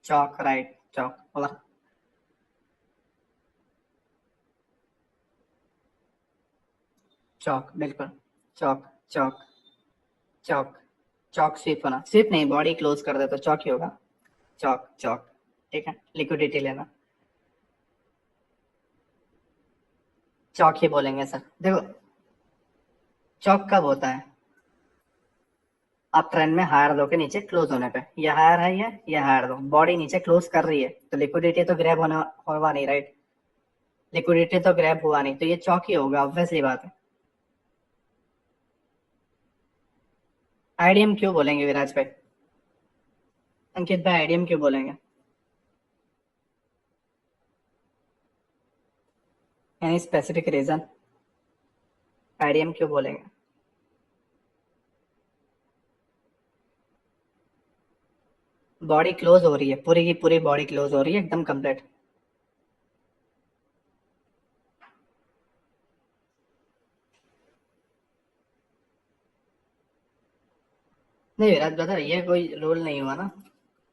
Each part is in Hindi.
चौक, राइट, चौक। और चौक, बिल्कुल। चौक, चौक, चौक। चौक स्वीप होना, स्वीप नहीं, बॉडी क्लोज कर दे तो चौक ही होगा। चौक, चौक। ठीक है, लिक्विडिटी लेना। चौक ही बोलेंगे सर। देखो, चौक कब होता है? आप ट्रेंड में हायर लो के नीचे क्लोज होने पे, ये हायर है, ये हायर दो, बॉडी नीचे क्लोज कर रही है तो लिक्विडिटी तो ग्रैब होना होगा नहीं, राइट? लिक्विडिटी तो ग्रैब हुआ नहीं, तो ये चौक ही होगा, ऑब्वियसली बात है। आईडीएम क्यों बोलेंगे विराज भाई? अंकित भाई, आईडीएम क्यों बोलेंगे? Any specific reason? आईडीएम क्यों बोलेंगे? बॉडी क्लोज हो रही है, पूरी की पूरी बॉडी क्लोज हो रही है, एकदम कंप्लीट। नहीं विराज ब्रदर, ये कोई रूल नहीं हुआ ना।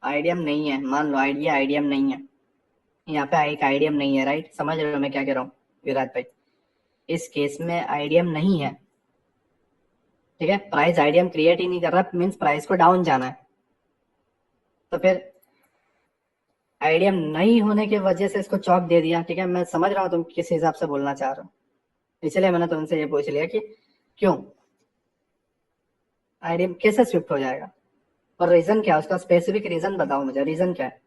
आईडीएम नहीं है, मान लो आइडिया आईडीएम नहीं है। यहाँ पे एक आईडीएम नहीं है, राइट? समझ रहे हो मैं क्या कह रहा हूँ विराज भाई? इस केस में आईडीएम नहीं है। ठीक है, प्राइस आईडीएम क्रिएट ही नहीं कर रहा, मीन्स प्राइस को डाउन जाना है। तो फिर आईडीएम नहीं होने की वजह से इसको चौक दे दिया। ठीक है, मैं समझ रहा हूँ तुम किस हिसाब से बोलना चाह रहे हो, इसलिए मैंने तुमसे ये पूछ लिया कि क्यों आईडीएम कैसे स्विफ्ट हो जाएगा, और रीजन क्या है उसका, स्पेसिफिक रीजन बताओ मुझे, रीजन क्या है?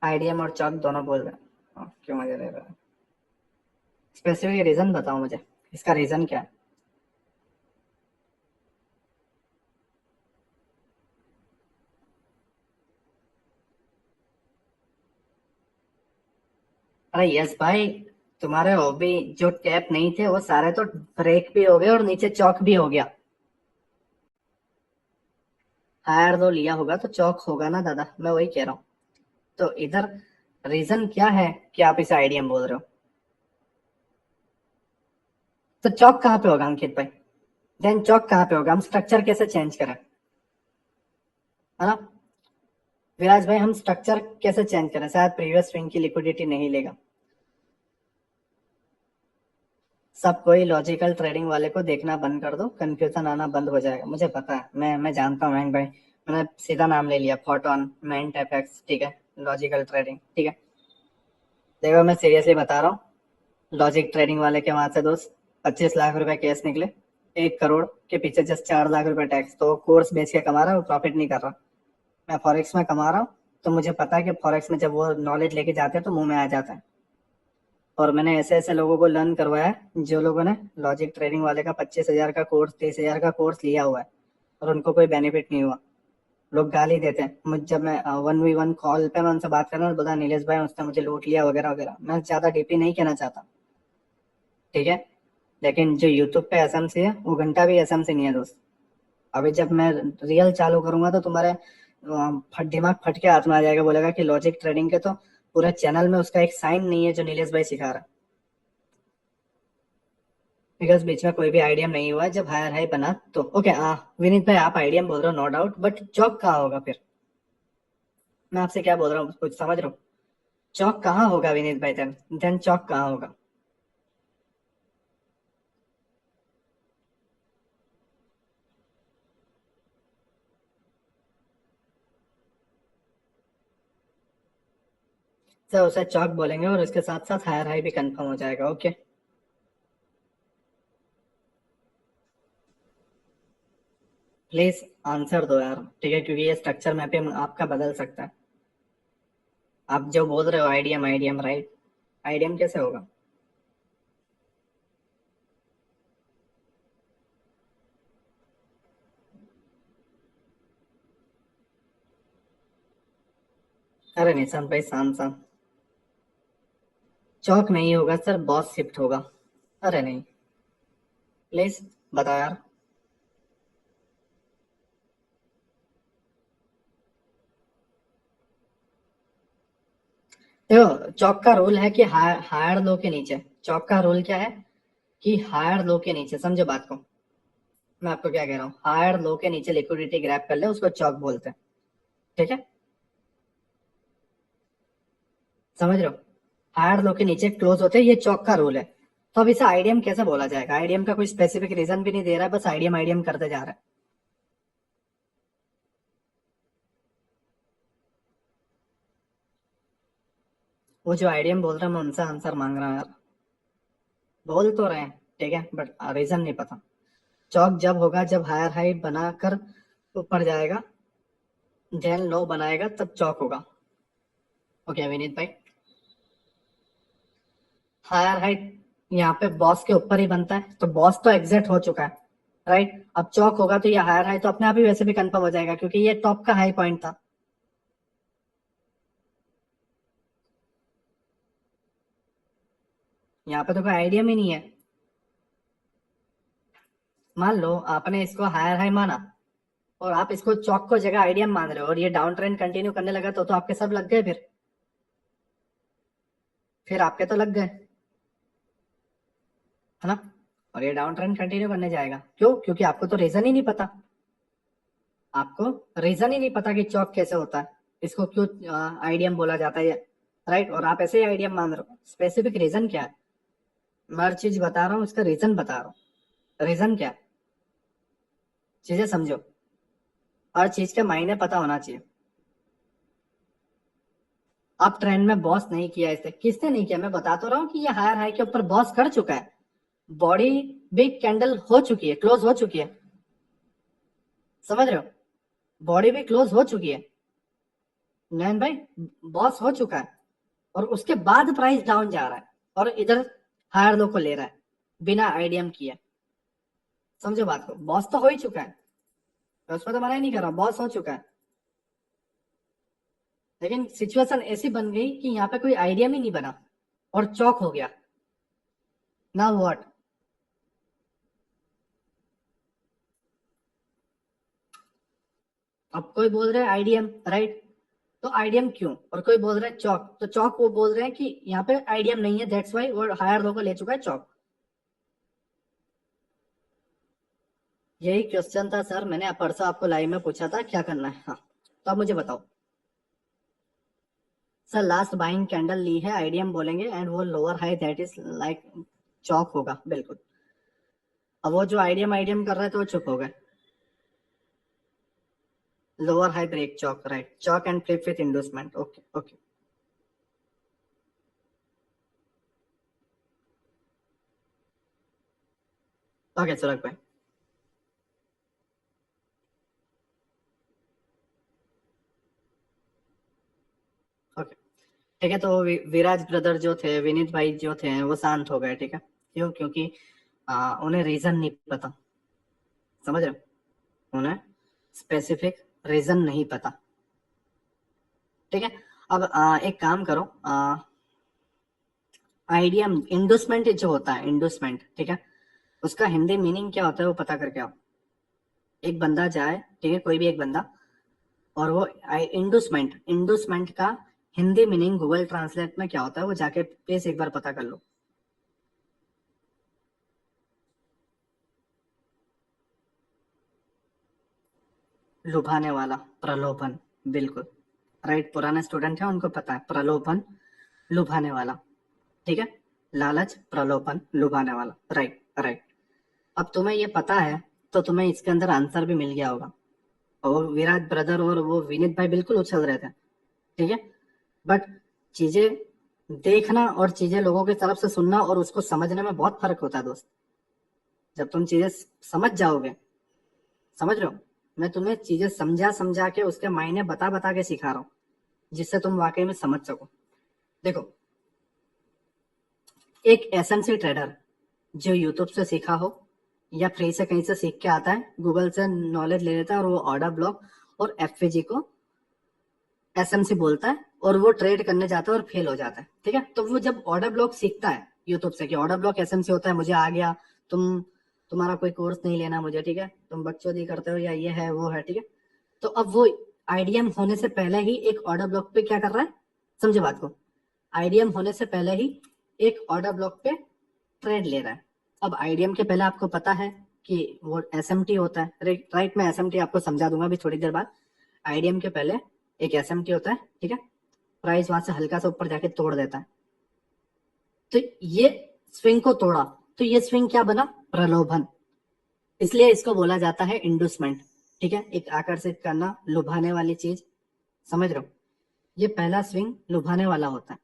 आईडीएम और चौक दोनों बोल रहे हैं, क्यों मजा ले रहे हैं? स्पेसिफिक रीजन बताओ मुझे, इसका रीजन क्या है? अरे यस भाई, तुम्हारे हॉबी जो टैप नहीं थे वो सारे तो ब्रेक भी हो गए और नीचे चौक भी हो गया। हायर दो लिया होगा तो चौक होगा ना दादा, मैं वही कह रहा हूँ। तो इधर रीजन क्या है कि आप इसे आईडीएम बोल रहे हो? तो चौक कहाँ पे होगा अंकित भाई? देन चौक कहाँ पे होगा? हम स्ट्रक्चर कैसे चेंज करें, है ना? विराज भाई, हम स्ट्रक्चर कैसे चेंज करें? शायद प्रीवियस स्विंग की लिक्विडिटी नहीं लेगा। सब कोई लॉजिकल ट्रेडिंग वाले को देखना बंद कर दो, कंफ्यूजन आना बंद हो जाएगा, मुझे पता है, मैं जानता हूँ मैंग भाई। मैंने सीधा नाम ले लिया, फोटोन मेंट एफएक्स, ठीक है? लॉजिकल ट्रेडिंग, ठीक है? देखो मैं सीरियसली बता रहा हूँ, लॉजिक ट्रेडिंग वाले के वहां से दोस्त 25 लाख रुपए केस निकले, 1 करोड़ के पीछे जस्ट 4 लाख रुपए टैक्स, तो कोर्स बेच के कमा रहा है, वो प्रॉफिट नहीं कर रहा। मैं फॉरेक्स में कमा रहा हूँ, तो मुझे पता है कि फॉरेक्स में जब वो नॉलेज लेके जाते हैं तो मुंह में आ जाता है। और मैंने ऐसे ऐसे लोगों को लर्न करवाया है, जो लोगों ने लॉजिक ट्रेडिंग वाले का 25 हजार का कोर्स, 30 हजार का कोर्स लिया हुआ है, और उनको कोई बेनिफिट नहीं हुआ। लोग गाली देते हैं मुझ, जब मैं 1v1 कॉल पे मैं उनसे बात कर रहा हूँ, बोला नीलेश भाई उसने मुझे लूट लिया वगैरह वगैरह। मैं ज्यादा डीपली नहीं कहना चाहता, ठीक है? लेकिन जो यूट्यूब पे एसएमसी है वो घंटा भी एसएमसी नहीं है दोस्त। अभी जब मैं रियल चालू करूंगा तो तुम्हारे दिमाग फट के हाथ में आ जाएगा, बोलेगा कि लॉजिक ट्रेडिंग के तो पूरे चैनल में उसका एक साइन नहीं है जो नीलेश भाई सिखा रहा है। बिकॉज बीच में कोई भी आईडीएम नहीं हुआ है, जब हायर हाई बना तो ओके। विनीत भाई, आप आईडीएम बोल रहे हो, नो डाउट, बट चौक कहाँ होगा फिर? मैं आपसे क्या बोल रहा हूँ, कुछ समझ रहा हूँ? चौक कहाँ होगा विनीत भाई? देन चौक कहाँ होगा? सर उसे चौक बोलेंगे और उसके साथ साथ हायर हाई भी कंफर्म हो जाएगा, ओके? प्लीज आंसर दो यार, ठीक है? क्योंकि ये स्ट्रक्चर मैपिंग आपका बदल सकता है। आप जो बोल रहे हो आईडीएम आईडीएम, राइट? आईडीएम कैसे होगा? अरे निशांत भाई, शांत शांत। चौक नहीं होगा सर, बॉस शिफ्ट होगा। अरे नहीं, प्लीज बताओ यार। देखो, चौक का रूल है कि हायर लो के नीचे, चौक का रूल क्या है कि हायर लो के नीचे, समझो बात को। मैं आपको क्या कह रहा हूँ, हायर लो के नीचे लिक्विडिटी ग्रैब कर ले, उसको चौक बोलते हैं, ठीक है, समझ रहे हो? हायर लो के नीचे क्लोज होते हैं, ये चौक का रूल है। तो अब इसे आईडीएम कैसे बोला जाएगा? आईडीएम का कोई स्पेसिफिक रीजन भी नहीं दे रहा है, बस आईडीएम आईडीएम करते जा रहा है। वो जो आईडीएम बोल रहा है मैं उनसे आंसर मांग रहा हूँ यार। बोल तो रहे हैं, ठीक है, बट रीजन नहीं पता। चौक जब होगा जब हायर हाई बनाकर ऊपर जाएगा, देन लो बनाएगा, तब चौक होगा। ओके विनीत भाई, हायर हाइट यहाँ पे बॉस के ऊपर ही बनता है, तो बॉस तो एग्जिट हो चुका है, राइट? अब चौक होगा तो ये हायर हाई तो अपने आप ही वैसे भी कंफर्म हो जाएगा, क्योंकि ये टॉप का हाई पॉइंट था। यहाँ पे तो कोई आइडिया ही नहीं है। मान लो आपने इसको हायर हाई माना, और आप इसको चौक को जगह आइडिया मान रहे हो, और ये डाउन ट्रेंड कंटिन्यू करने लगा, तो आपके सब लग गए फिर आपके तो लग गए, है ना? और ये डाउन ट्रेंड कंटिन्यू करने जाएगा, क्यों? क्योंकि आपको तो रीजन ही नहीं पता। आपको रीजन ही नहीं पता कि चौक कैसे होता है, इसको क्यों आइडियम बोला जाता है, राइट? और आप ऐसे ही आइडियम मान रहे हो। स्पेसिफिक रीजन क्या है? मैं हर चीज बता रहा हूँ, इसका रीजन बता रहा हूँ। रीजन क्या है? चीजें समझो, हर चीज के मायने पता होना चाहिए। आप ट्रेंड में बॉस नहीं किया, इसे किसने नहीं किया? मैं बता तो रहा हूँ कि ये हायर हाई के ऊपर बॉस कर चुका है, बॉडी बिग कैंडल हो चुकी है, क्लोज हो चुकी है, समझ रहे हो? बॉडी भी क्लोज हो चुकी है, नैन भाई, बॉस हो चुका है, और उसके बाद प्राइस डाउन जा रहा है, और इधर हायर लो को ले रहा है बिना आइडियम किए। समझो बात को, बॉस तो हो ही चुका है, मैं उसमें तो मना ही नहीं कर रहा, बॉस हो चुका है, लेकिन सिचुएशन ऐसी बन गई कि यहाँ पे कोई आइडिया ही नहीं बना, और चौक हो गया। Now what? अब कोई बोल रहा है आईडीएम, राइट? तो आईडीएम क्यों? और कोई बोल रहा है चौक, तो चौक वो बोल रहे हैं कि यहाँ पे आईडीएम नहीं है, दैट्स वाई वो हायर लो को ले चुका है चौक। यही क्वेश्चन था सर, मैंने परसों आपको लाइव में पूछा था, क्या करना है? हाँ, तो आप मुझे बताओ सर। लास्ट बाइंग कैंडल ली है, आईडीएम बोलेंगे, एंड वो lower high that is like CHoCH होगा, बिल्कुल। अब वो जो आईडीएम आईडीएम कर रहा है तो वो चुप हो गए। Lower high break CHoCH, right? CHoCH and flip with inducement, okay okay. Okay सुरख भाई, ओके, ठीक है। तो विराज ब्रदर जो थे, विनीत भाई जो थे, वो शांत हो गए, ठीक है? क्यों? क्योंकि उन्हें रीजन नहीं पता, समझ रहे हो? उन्हें स्पेसिफिक रीजन नहीं पता, ठीक है? अब एक काम करो, आइडिया इंडोसमेंट जो होता है, इंडोसमेंट, ठीक है, उसका हिंदी मीनिंग क्या होता है वो पता करके आओ। एक बंदा जाए, ठीक है, कोई भी एक बंदा, और वो इंडोसमेंट, इंडोसमेंट का हिंदी मीनिंग गूगल ट्रांसलेट में क्या होता है वो जाके प्लीज एक बार पता कर लो। लुभाने वाला, प्रलोभन, बिल्कुल, राइट? पुराने स्टूडेंट हैं, उनको पता है प्रलोभन, लुभाने वाला, ठीक है? लालच, प्रलोभन, लुभाने वाला, राइट राइट। अब तुम्हें ये पता है, तो तुम्हें इसके अंदर आंसर भी मिल गया होगा। और वो विराट ब्रदर और वो विनीत भाई बिल्कुल उछल रहे थे, ठीक है, बट चीजें देखना और चीजें लोगों की तरफ से सुनना और उसको समझने में बहुत फर्क होता है दोस्त। जब तुम चीजें समझ जाओगे, समझ रहे हो? मैं तुम्हें चीजें समझा समझा के उसके मायने बता बता के सिखा रहा हूँ, जिससे तुम वाकई में समझ सको। देखो, एक एसएमसी ट्रेडर जो यूट्यूब से सीखा हो या फ्री से कहीं से सीख के आता है, गूगल से नॉलेज ले लेता है, और वो ऑर्डर ब्लॉक और एफवीजी को एसएमसी बोलता है, और वो ट्रेड करने जाता है और फेल हो जाता है, ठीक है? तो वो जब ऑर्डर ब्लॉक सीखता है यूट्यूब से कि ऑर्डर ब्लॉक एसएमसी होता है, मुझे आ गया, तुम तुम्हारा कोई कोर्स नहीं लेना मुझे, ठीक है, तुम बकचोदी करते हो या ये है वो है, ठीक है? तो अब वो आईडीएम होने से पहले ही एक ऑर्डर ब्लॉक पे क्या कर रहा है, समझे बात को? आईडीएम होने से पहले ही एक ऑर्डर ब्लॉक पे ट्रेड ले रहा है। अब आईडीएम के पहले आपको पता है कि वो एसएमटी होता है, राइट। मैं एसएमटी आपको समझा दूंगा अभी थोड़ी देर बाद। आईडीएम के पहले एक एसएमटी होता है, ठीक है। प्राइस वहां से हल्का सा ऊपर जाके तोड़ देता है, तो ये स्विंग को तोड़ा, तो ये स्विंग क्या बना, प्रलोभन। इसलिए इसको बोला जाता है इंडूसमेंट, ठीक है। एक आकर्षित करना, लुभाने वाली चीज, समझ रहे हो। ये पहला स्विंग लुभाने वाला होता है,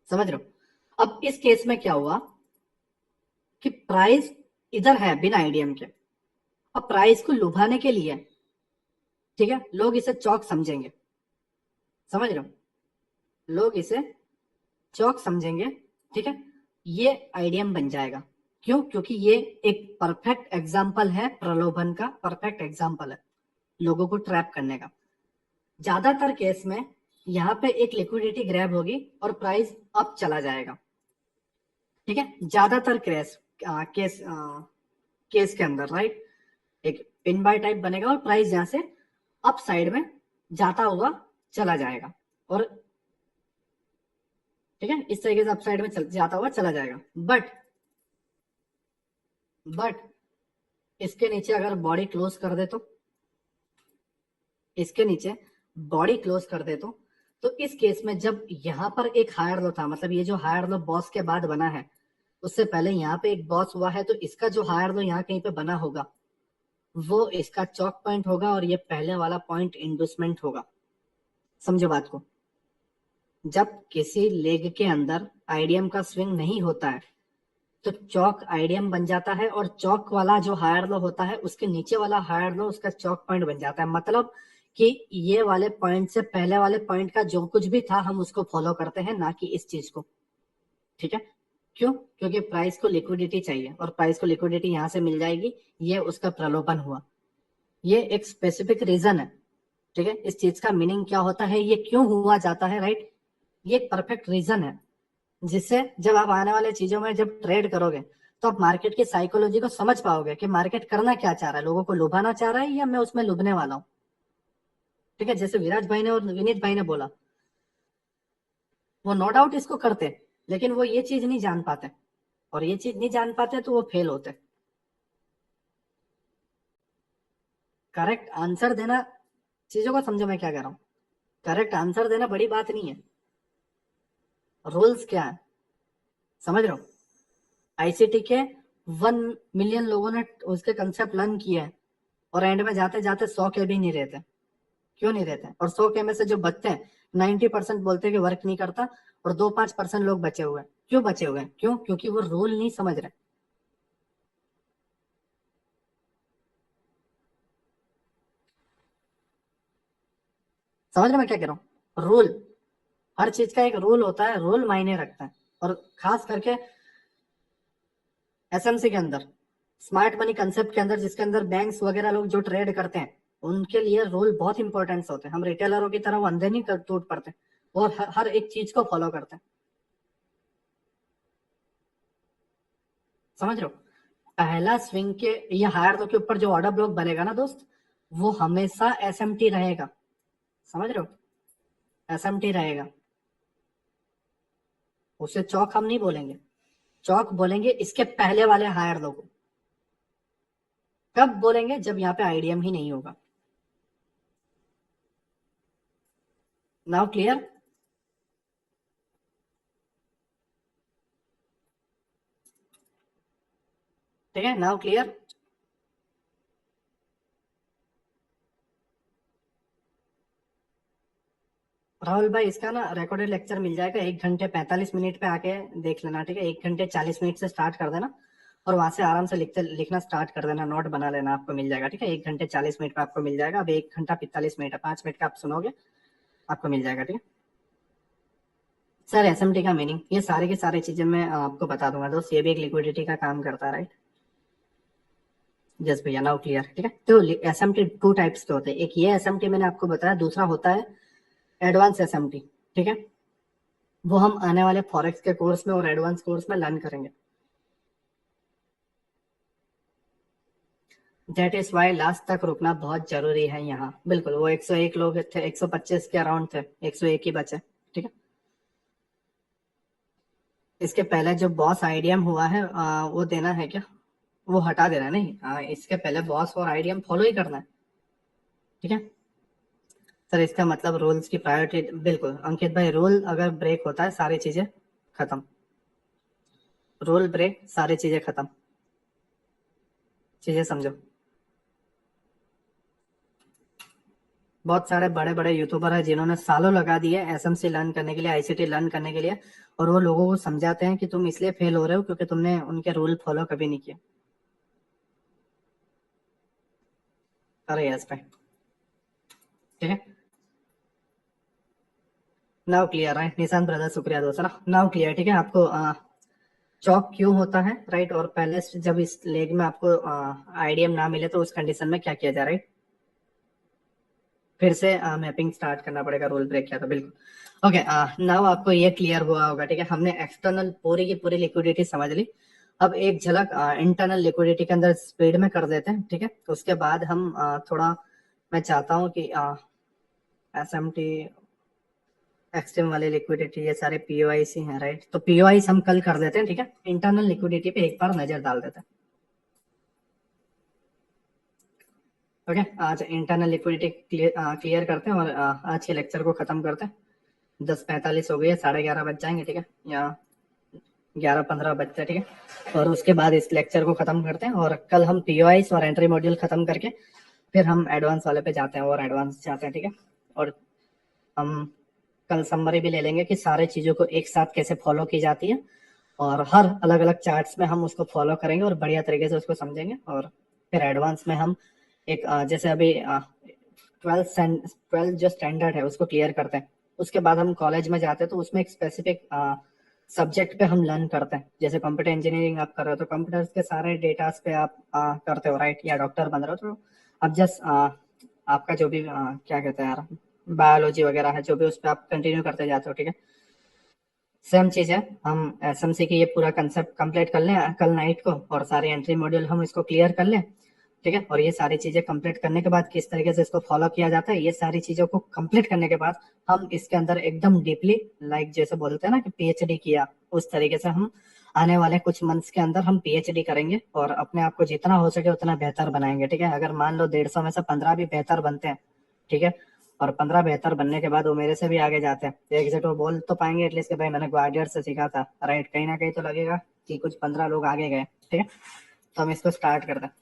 समझ रहे हो। अब इस केस में क्या हुआ कि प्राइस इधर है बिना आईडीएम के, अब प्राइस को लुभाने के लिए, ठीक है, लोग इसे चौक समझेंगे, समझ रहे हो, लोग इसे चौक समझेंगे, ठीक है। ये आईडीएम बन जाएगा। क्यों? क्योंकि ये एक परफेक्ट एग्जाम्पल है प्रलोभन का, परफेक्ट एग्जाम्पल है लोगों को ट्रैप करने का। ज्यादातर केस में यहाँ पे एक लिक्विडिटी ग्रैब होगी और प्राइस अप चला जाएगा, ठीक है। ज्यादातर केस केस के अंदर, राइट, एक पिन बाय टाइप बनेगा और प्राइस यहां से अप साइड में जाता हुआ चला जाएगा, और ठीक है, इस तरीके से अप साइड में जाता हुआ चला जाएगा। बट इसके नीचे अगर बॉडी क्लोज कर दे तो, इसके नीचे बॉडी क्लोज कर दे तो इस केस में जब यहाँ पर एक हायर लो था, मतलब ये जो हायर लो बॉस के बाद बना है, उससे पहले यहाँ पे एक बॉस हुआ है, तो इसका जो हायर लो यहाँ कहीं पे बना होगा वो इसका चौक पॉइंट होगा, और ये पहले वाला पॉइंट इंडूसमेंट होगा। समझो बात को। जब किसी लेग के अंदर आईडीएम का स्विंग नहीं होता है तो चौक आईडीएम बन जाता है, और चौक वाला जो हायर लो होता है उसके नीचे वाला हायर लो उसका चौक पॉइंट बन जाता है। मतलब कि ये वाले पॉइंट से पहले वाले पॉइंट का जो कुछ भी था हम उसको फॉलो करते हैं, ना कि इस चीज को, ठीक है। क्यों? क्योंकि प्राइस को लिक्विडिटी चाहिए, और प्राइस को लिक्विडिटी यहां से मिल जाएगी, ये उसका प्रलोभन हुआ। ये एक स्पेसिफिक रीजन है, ठीक है। इस चीज का मीनिंग क्या होता है, ये क्यों हुआ जाता है, राइट, ये एक परफेक्ट रीजन है, जिससे जब आप आने वाले चीजों में जब ट्रेड करोगे तो आप मार्केट की साइकोलॉजी को समझ पाओगे कि मार्केट करना क्या चाह रहा है, लोगों को लुभाना चाह रहा है या मैं उसमें लुभने वाला हूँ, ठीक है। जैसे विराज भाई ने और विनीत भाई ने बोला, वो नो डाउट इसको करते, लेकिन वो ये चीज नहीं जान पाते, और ये चीज नहीं जान पाते तो वो फेल होते। करेक्ट आंसर देना, चीजों को समझो मैं क्या कह रहा हूँ, करेक्ट आंसर देना बड़ी बात नहीं है, रूल्स क्या है, समझ रहे हो। आईसीटी के 1 मिलियन लोगों ने उसके कंसेप्ट लर्न किए हैं, और एंड में जाते जाते 100 के भी नहीं रहते। क्यों नहीं रहते? और 100 के में से जो बचते हैं 90% बोलते हैं कि वर्क नहीं करता, और 2-5% लोग बचे हुए हैं। क्यों बचे हुए हैं? क्यों? क्योंकि वो रूल नहीं समझ रहे। समझ रहे मैं क्या कह रहा हूँ? रूल, हर चीज का एक रूल होता है, रूल मायने रखता है, और खास करके एसएमसी के अंदर, स्मार्ट मनी कंसेप्ट के अंदर, जिसके अंदर बैंक्स वगैरह लोग जो ट्रेड करते हैं उनके लिए रूल बहुत इंपॉर्टेंट होते हैं। हम रिटेलरों की तरह वो अंधे नहीं टूट पड़ते, और हर एक चीज को फॉलो करते हैं, समझ रहे हो। पहला स्विंग के ये हायर लो के ऊपर जो ऑर्डर ब्लॉक बनेगा ना दोस्त, वो हमेशा एसएमटी रहेगा, समझ रहे हो, एसएमटी रहेगा। उसे चौक हम नहीं बोलेंगे, चौक बोलेंगे इसके पहले वाले हायर लो को। कब बोलेंगे? जब यहाँ पे आईडीएम ही नहीं होगा। Now clear? ठीक है, नाउ क्लियर। राहुल भाई, इसका ना रिकॉर्डेड लेक्चर मिल जाएगा 1 घंटे 45 मिनट पे, आके देख लेना, ठीक है। 1 घंटे 40 मिनट से स्टार्ट कर देना, और वहां से आराम से लिखना स्टार्ट कर देना, नोट बना लेना, आपको मिल जाएगा, ठीक है। 1 घंटे 40 मिनट पे आपको मिल जाएगा। अब 1 घंटा 45 मिनट है, 5 मिनट का आप सुनोगे, आपको मिल जाएगा, ठीक है। सर एसएमटी का मीनिंग, ये सारे की सारी चीजें मैं आपको बता दूंगा दोस्त। ये भी एक लिक्विडिटी का काम करता है, राइट। जस्ट भैया, नाउ क्लियर, ठीक है। तो एसएमटी 2 टाइप्स के होते हैं, एक ये एसएमटी मैंने आपको बताया, दूसरा होता है एडवांस एसएमटी, ठीक है। वो हम आने वाले फॉरेक्स के कोर्स में और एडवांस कोर्स में लर्न करेंगे। दैट इज वाई लास्ट तक रुकना बहुत जरूरी है यहाँ। बिल्कुल, वो 101 लोग थे, 125 के अराउंड थे, 101 ही बचे, ठीक है। इसके पहले जो बॉस आईडीएम हुआ है वो देना है क्या? वो हटा देना है, नहीं इसके पहले बॉस और आईडीएम फॉलो ही करना है, ठीक है सर। इसका मतलब रूल्स की प्रायोरिटी, बिल्कुल अंकित भाई, रूल अगर ब्रेक होता है सारी चीजें खत्म, रूल ब्रेक सारी चीजें खत्म, चीजें समझो। बहुत सारे बड़े बड़े यूट्यूबर हैं जिन्होंने सालों लगा दिए एसएमसी लर्न करने के लिए, आईसीटी लर्न करने के लिए, और वो लोगों को समझाते हैं कि तुम इसलिए फेल हो रहे हो क्योंकि तुमने उनके रूल फॉलो कभी नहीं किया। अरे यस भाई, ठीक है। नाउ क्लियर है निशांत ब्रदर, शुक्रिया दोस्त ना, नाउ क्लियर, ठीक है आपको चौक क्यों होता है, राइट, और पहले जब इस लेग में आपको आईडीएम ना मिले तो उस कंडीशन में क्या किया जाए, राइट। फिर से मैपिंग स्टार्ट करना पड़ेगा, रूल ब्रेक किया था, बिल्कुल। ओके, नाउ आपको ये क्लियर हुआ होगा, ठीक है, हमने एक्सटर्नल पूरी की पूरी लिक्विडिटी समझ ली। अब एक झलक इंटरनल लिक्विडिटी के अंदर स्पीड में कर देते हैं, ठीक है। उसके बाद हम थोड़ा, मैं चाहता हूँ कि एसएमटी एक्सट्रीम वाली लिक्विडिटी ये सारे पीओआईसी हैं, राइट, तो पीओआईस हम कल कर देते हैं, ठीक है। इंटरनल लिक्विडिटी पे एक बार नजर डाल देते हैं। ओके, आज इंटरनल लिक्विडिटी क्लियर करते हैं और आज के लेक्चर को खत्म करते हैं। 10:45 हो गई है, 11:30 बज जाएंगे, ठीक है, या 11:15 बजते हैं, ठीक है। और उसके बाद इस लेक्चर को खत्म करते हैं और कल हम पीओआईस और एंट्री मॉड्यूल खत्म करके फिर हम एडवांस वाले पे जाते हैं और एडवांस जाते हैं, ठीक है। और हम कल समरी भी ले लेंगे कि सारे चीज़ों को एक साथ कैसे फॉलो की जाती है, और हर अलग अलग चार्ट्स में हम उसको फॉलो करेंगे और बढ़िया तरीके से उसको समझेंगे। और फिर एडवांस में हम एक जैसे अभी 12th जो स्टैंडर्ड है उसको क्लियर करते हैं। उसके बाद हम कॉलेज में जाते हैं तो उसमें एक स्पेसिफिक सब्जेक्ट पे हम लर्न करते हैं। जैसे कंप्यूटर इंजीनियरिंग आप कर रहे हो तो कंप्यूटर्स के सारे डेटास पे आप करते हो, राइट, या डॉक्टर बन रहे हो तो अब जस्ट आपका जो भी क्या कहते हैं यार, बायोलॉजी वगैरह है जो भी, उस पर आप कंटिन्यू करते जाते हो, ठीक है। सेम चीज है, हम एसएमसी की ये पूरा कंसेप्ट कंप्लीट कर लें कल नाइट को, और सारे एंट्री मॉड्यूल हम इसको क्लियर कर लें, ठीक है। और ये सारी चीजें कंप्लीट करने के बाद किस तरीके से इसको फॉलो किया जाता है, ये सारी चीजों को कंप्लीट करने के बाद हम इसके अंदर एकदम डीपली, लाइक जैसे बोलते हैं ना कि पीएचडी किया, उस तरीके से हम आने वाले कुछ मंथ्स के अंदर हम पीएचडी करेंगे और अपने आप को जितना हो सके उतना बेहतर बनाएंगे, ठीक है। अगर मान लो 150 में से 15 भी बेहतर बनते हैं, ठीक है, और 15 बेहतर बनने के बाद वो मेरे से भी आगे जाते हैं, एक से तो बोल तो पाएंगे एटलीस्ट कि भाई मैंने ग्वाडियर से सीखा था, राइट, कहीं ना कहीं तो लगेगा कि कुछ 15 लोग आगे गए, ठीक है। तो हम इसको स्टार्ट करते हैं।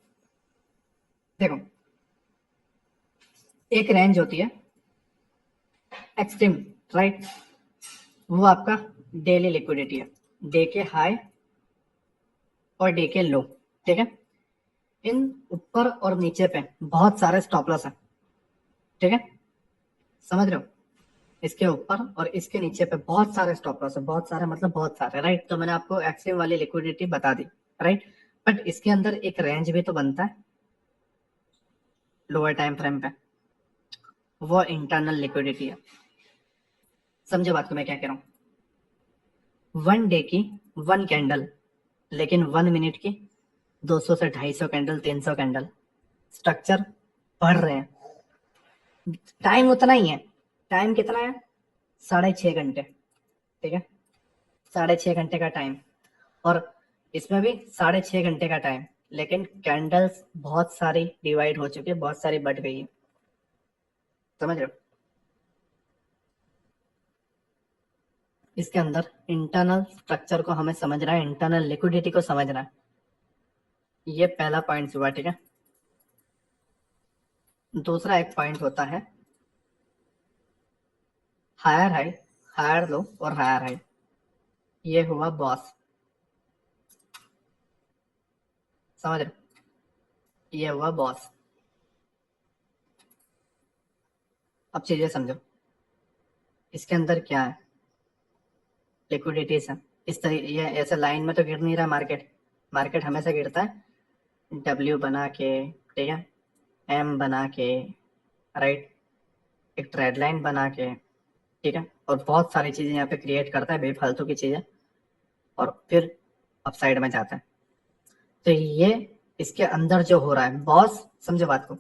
देखो, एक रेंज होती है एक्सट्रीम, राइट, वो आपका डेली लिक्विडिटी है, डे के हाई और डे के लो, ठीक है। इन ऊपर और नीचे पे बहुत सारे स्टॉप लॉस है, ठीक है, समझ रहे हो। इसके ऊपर और इसके नीचे पे बहुत सारे स्टॉप लॉस है, बहुत सारे मतलब बहुत सारे, राइट। तो मैंने आपको एक्सट्रीम वाली लिक्विडिटी बता दी, राइट, बट इसके अंदर एक रेंज भी तो बनता है लोअर टाइम फ्रेम पे, वो इंटरनल लिक्विडिटी है। समझो बात को मैं क्या कह रहा हूँ, 1 डे की 1 कैंडल, लेकिन 1 मिनट की 200 से 250 कैंडल, 300 कैंडल, स्ट्रक्चर बढ़ रहे हैं, टाइम उतना ही है। टाइम कितना है, 6.5 घंटे, ठीक है, 6.5 घंटे का टाइम, और इसमें भी 6.5 घंटे का टाइम, लेकिन कैंडल्स बहुत सारी डिवाइड हो चुकी है, बहुत सारी बढ़ गई है, समझ रहे हो। इसके अंदर इंटरनल स्ट्रक्चर को हमें समझना है, इंटरनल लिक्विडिटी को समझना है, ये पहला पॉइंट हुआ, ठीक है। दूसरा एक पॉइंट होता है हायर हाई, हायर लो और हायर हाई, ये हुआ बॉस, समझ रहे हो, ये हुआ बॉस। अब चीजें समझो, इसके अंदर क्या है, लिक्विडिटीज है। इस तरीके ये ऐसे लाइन में तो गिर नहीं रहा मार्केट, मार्केट हमेशा गिरता है डब्ल्यू बना के, ठीक है, एम बना के, राइट, एक ट्रेड लाइन बना के, ठीक है, और बहुत सारी चीजें यहाँ पे क्रिएट करता है बेफालतू की चीजें, और फिर अपसाइड में जाता है। तो ये इसके अंदर जो हो रहा है बॉस, समझो बात को,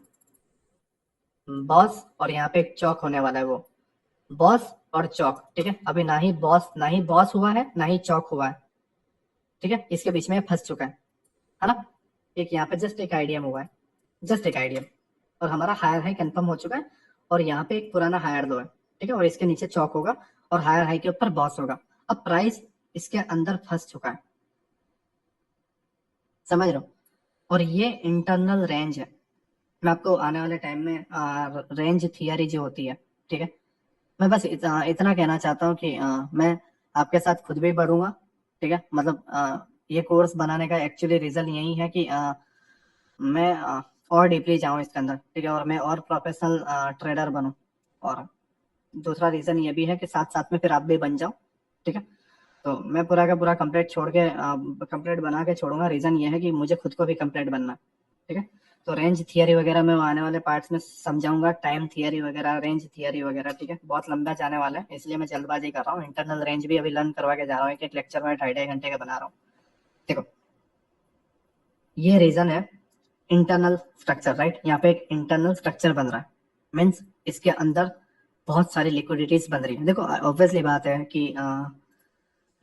बॉस और यहाँ पे एक चौक होने वाला है, वो बॉस और चौक, ठीक है। अभी ना ही बॉस हुआ है ना ही चौक हुआ है, ठीक है, इसके बीच में फंस चुका है ना। एक यहाँ पे जस्ट एक आईडीएम हुआ है, जस्ट एक आईडीएम, और हमारा हायर हाई कंफर्म हो चुका है, और यहाँ पे एक पुराना हायर लो है, ठीक है, और इसके नीचे चौक होगा और हायर हाई के ऊपर बॉस होगा। अब प्राइस इसके अंदर फंस चुका है, समझ रहे हो, और ये इंटरनल रेंज है। मैं आपको आने वाले टाइम में रेंज थियरी जो होती है, ठीक है, मैं बस इतना कहना चाहता हूँ कि मैं आपके साथ खुद भी बढ़ूंगा, ठीक है, मतलब ये कोर्स बनाने का एक्चुअली रीजन यही है कि मैं और डीपली जाऊं इसके अंदर, ठीक है, और मैं और प्रोफेशनल ट्रेडर बनूं, और दूसरा रीजन ये भी है कि साथ साथ में फिर आप भी बन जाओ, ठीक है। तो मैं पूरा का पूरा कंप्लीट छोड़ के कंप्लीट बना के छोड़ूंगा, रीजन ये है कि मुझे खुद को भी कंप्लीट बनना है, ठीक है। तो रेंज थियरी वगैरह मैं आने वाले पार्ट्स में समझाऊंगा, टाइम थियरी वगैरह, रेंज थियरी वगैरह, ठीक है, बहुत लंबा जाने वाला है, इसलिए मैं जल्दबाजी कर रहा हूँ। इंटरनल रेंज भी अभी लर्न करवा के जा रहा हूँ, एक लेक्चर में 2.5 घंटे का बना रहा हूँ। देखो, ये रीजन है इंटरनल स्ट्रक्चर, राइट, यहाँ पे एक इंटरनल स्ट्रक्चर बन रहा है, मीन्स इसके अंदर बहुत सारी लिक्विडिटीज बन रही है। देखो ऑब्वियसली बात है कि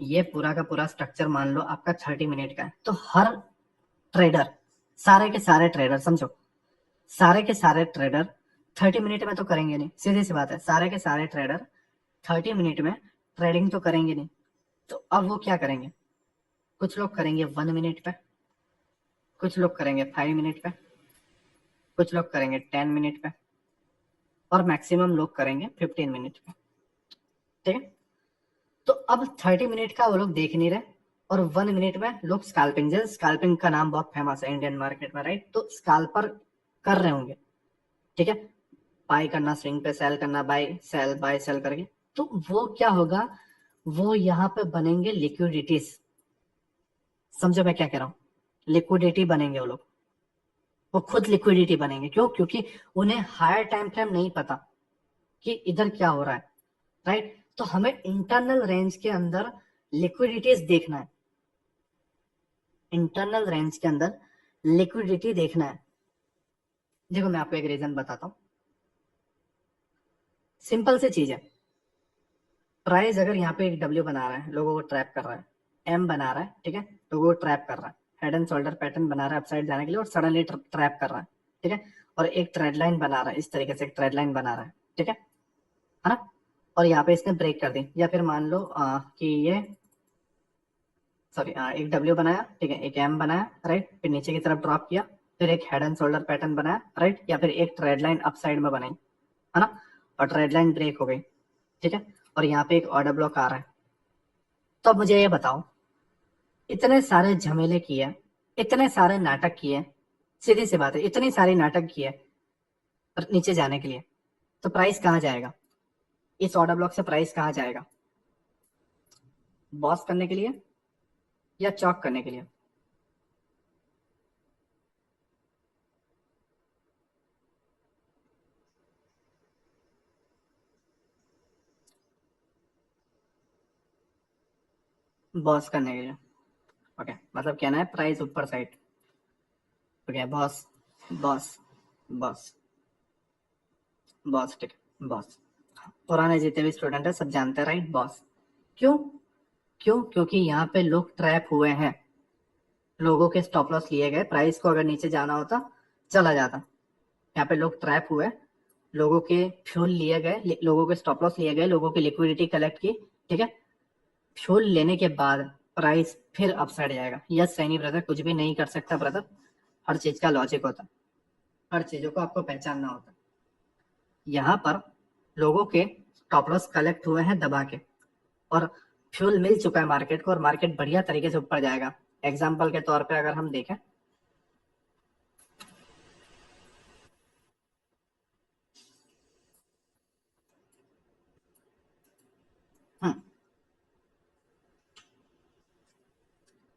ये पूरा का पूरा स्ट्रक्चर मान लो आपका 30 मिनट का है, तो हर ट्रेडर, सारे के सारे ट्रेडर, समझो, सारे के सारे ट्रेडर 30 मिनट में तो करेंगे नहीं, सीधी सी बात है, सारे के सारे ट्रेडर 30 मिनट में ट्रेडिंग तो करेंगे नहीं। तो अब वो क्या करेंगे, कुछ लोग करेंगे 1 मिनट पे, कुछ लोग करेंगे 5 मिनट पे, कुछ लोग करेंगे 10 मिनट पे, और मैक्सिमम लोग करेंगे 15 मिनट पे, ठीक है। तो अब 30 मिनट का वो लोग देख नहीं रहे, और 1 मिनट में लोग स्कैल्पिंग, जैसे स्कैल्पिंग का नाम बहुत फेमस है इंडियन मार्केट में, राइट, तो स्कैल्पर कर रहे होंगे, ठीक है, बाय करना, स्विंग पे सेल करना, बाय सेल करके, तो वो क्या होगा, वो यहाँ पे बनेंगे लिक्विडिटीज, समझो मैं क्या कह रहा हूँ, लिक्विडिटी बनेंगे वो लोग, वो खुद लिक्विडिटी बनेंगे, क्यों, क्योंकि उन्हें हायर टाइम फ्रेम नहीं पता कि इधर क्या हो रहा है, राइट। तो हमें इंटरनल रेंज के अंदर लिक्विडिटीज देखना है, इंटरनल रेंज के अंदर लिक्विडिटी देखना है। देखो मैं आपको एक रीजन बताता हूँ, सिंपल सी चीज है, प्राइस अगर यहाँ पे एक डब्ल्यू बना रहा है, लोगों को ट्रैप कर रहा है, एम बना रहा है, ठीक है, लोगों को ट्रैप कर रहा है, हेड एंड शोल्डर पैटर्न बना रहा है अपसाइड जाने के लिए, और सडनली ट्रैप कर रहा है, ठीक है, और एक ट्रेड लाइन बना रहा है, इस तरीके से एक ट्रेड लाइन बना रहा है, ठीक है ना, और यहाँ पे इसने ब्रेक कर दी, या फिर मान लो कि ये, सॉरी, एक डब्ल्यू बनाया, ठीक है, एक एम बनाया, राइट, फिर नीचे की तरफ ड्रॉप किया, फिर एक हेड एंड शोल्डर पैटर्न बनाया, राइट, या फिर एक ट्रेड लाइन अप साइड में बनाई, है ना, और ट्रेड लाइन ब्रेक हो गई, ठीक है, और यहाँ पे एक ऑर्डर ब्लॉक आ रहा है। तो अब मुझे ये बताओ, इतने सारे झमेले किए, इतने सारे नाटक किए, सीधी सी बात है, इतनी सारी नाटक किए नीचे जाने के लिए, तो प्राइस कहाँ जाएगा, इस ऑर्डर ब्लॉक से प्राइस कहाँ जाएगा, बॉस करने के लिए या चॉक करने के लिए। बॉस करने के लिए, ओके, मतलब कहना है प्राइस ऊपर side, okay, boss, boss, boss, boss, ठीक है, बॉस, पुराने जितने भी स्टूडेंट है सब जानते हैं, राइट, बॉस, क्यों, क्यों, क्योंकि यहाँ पे लोग ट्रैप हुए हैं, लोगों के स्टॉप लॉस लिए गए, प्राइस को अगर नीचे जाना होता चला जाता, यहाँ पे लोग ट्रैप हुए, लोगों के फ्यूल लिए गए, लोगों के स्टॉप लॉस लिए गए, लोगों की लिक्विडिटी कलेक्ट की, ठीक है, फ्यूल लेने के बाद प्राइस फिर अपसाइड जाएगा। यस सैनी ब्रदर, कुछ भी नहीं कर सकता ब्रदर, हर चीज का लॉजिक होता है, हर चीजों को आपको पहचानना होता है। यहाँ पर लोगों के स्टॉप लॉस कलेक्ट हुए हैं दबा के, और फ्यूल मिल चुका है मार्केट को, और मार्केट बढ़िया तरीके से ऊपर जाएगा। एग्जाम्पल के तौर पे अगर हम देखें,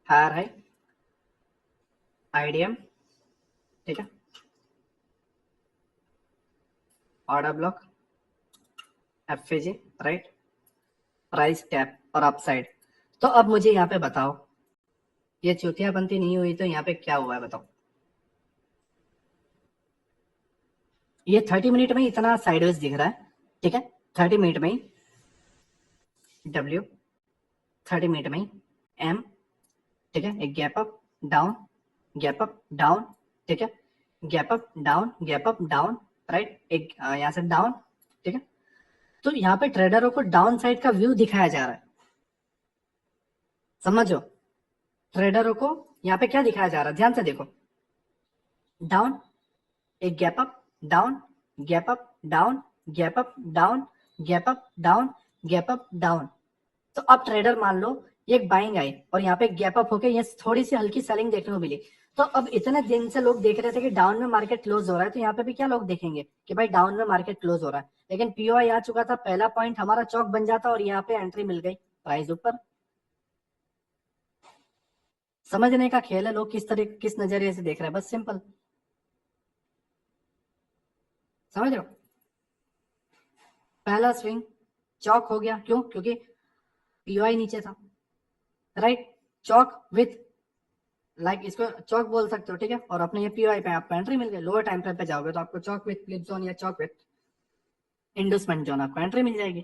हायर हाई, आईडीएम, ठीक है, order block, FVG, right, price tap और अपसाइड। तो अब मुझे यहाँ पे बताओ, ये चौथियापंथी नहीं हुई तो यहाँ पे क्या हुआ है बताओ। ये 30 मिनट में इतना साइडवेज दिख रहा है, ठीक है, 30 मिनट में ही डब्ल्यू, 30 मिनट में ही एम, ठीक है, एक gap up down, gap up down, ठीक है, गैप अप डाउन, राइट, एक यहाँ से डाउन, ठीक है। तो यहाँ पे ट्रेडरों को डाउन साइड का व्यू दिखाया जा रहा है, समझो, ट्रेडरों को यहाँ पे क्या दिखाया जा रहा है, ध्यान से देखो, डाउन, एक gap up down, gap up down, gap up down, gap up down, gap up down. तो अब ट्रेडर मान लो एक बाइंग आई और यहाँ पे गैप अप होके ये थोड़ी सी हल्की सेलिंग देखने को मिली। तो अब इतने दिन से लोग देख रहे थे कि डाउन में मार्केट क्लोज हो रहा है, तो यहाँ पे भी क्या लोग देखेंगे कि भाई डाउन में मार्केट क्लोज हो रहा है, लेकिन पीओआई आ चुका था, पहला पॉइंट हमारा चौक बन जाता और यहाँ पे एंट्री मिल गई, प्राइस ऊपर। समझने का खेल है, लोग किस नजरिए से देख रहे हैं, बस सिंपल, समझ रहे हो। पहला स्विंग चौक हो गया, क्यों, क्योंकि पीओआई नीचे था, राइट, चौक विथ लाइक इसको चौक बोल सकते हो, ठीक है, और अपने ये पीओआई पे आपको एंट्री मिल गई। लोअर टाइम फ्रेम पे जाओगे तो आपको चौक विथ फ्लिप जोन या चौक विथ इंडसमेंट जोन आपको एंट्री मिल जाएगी।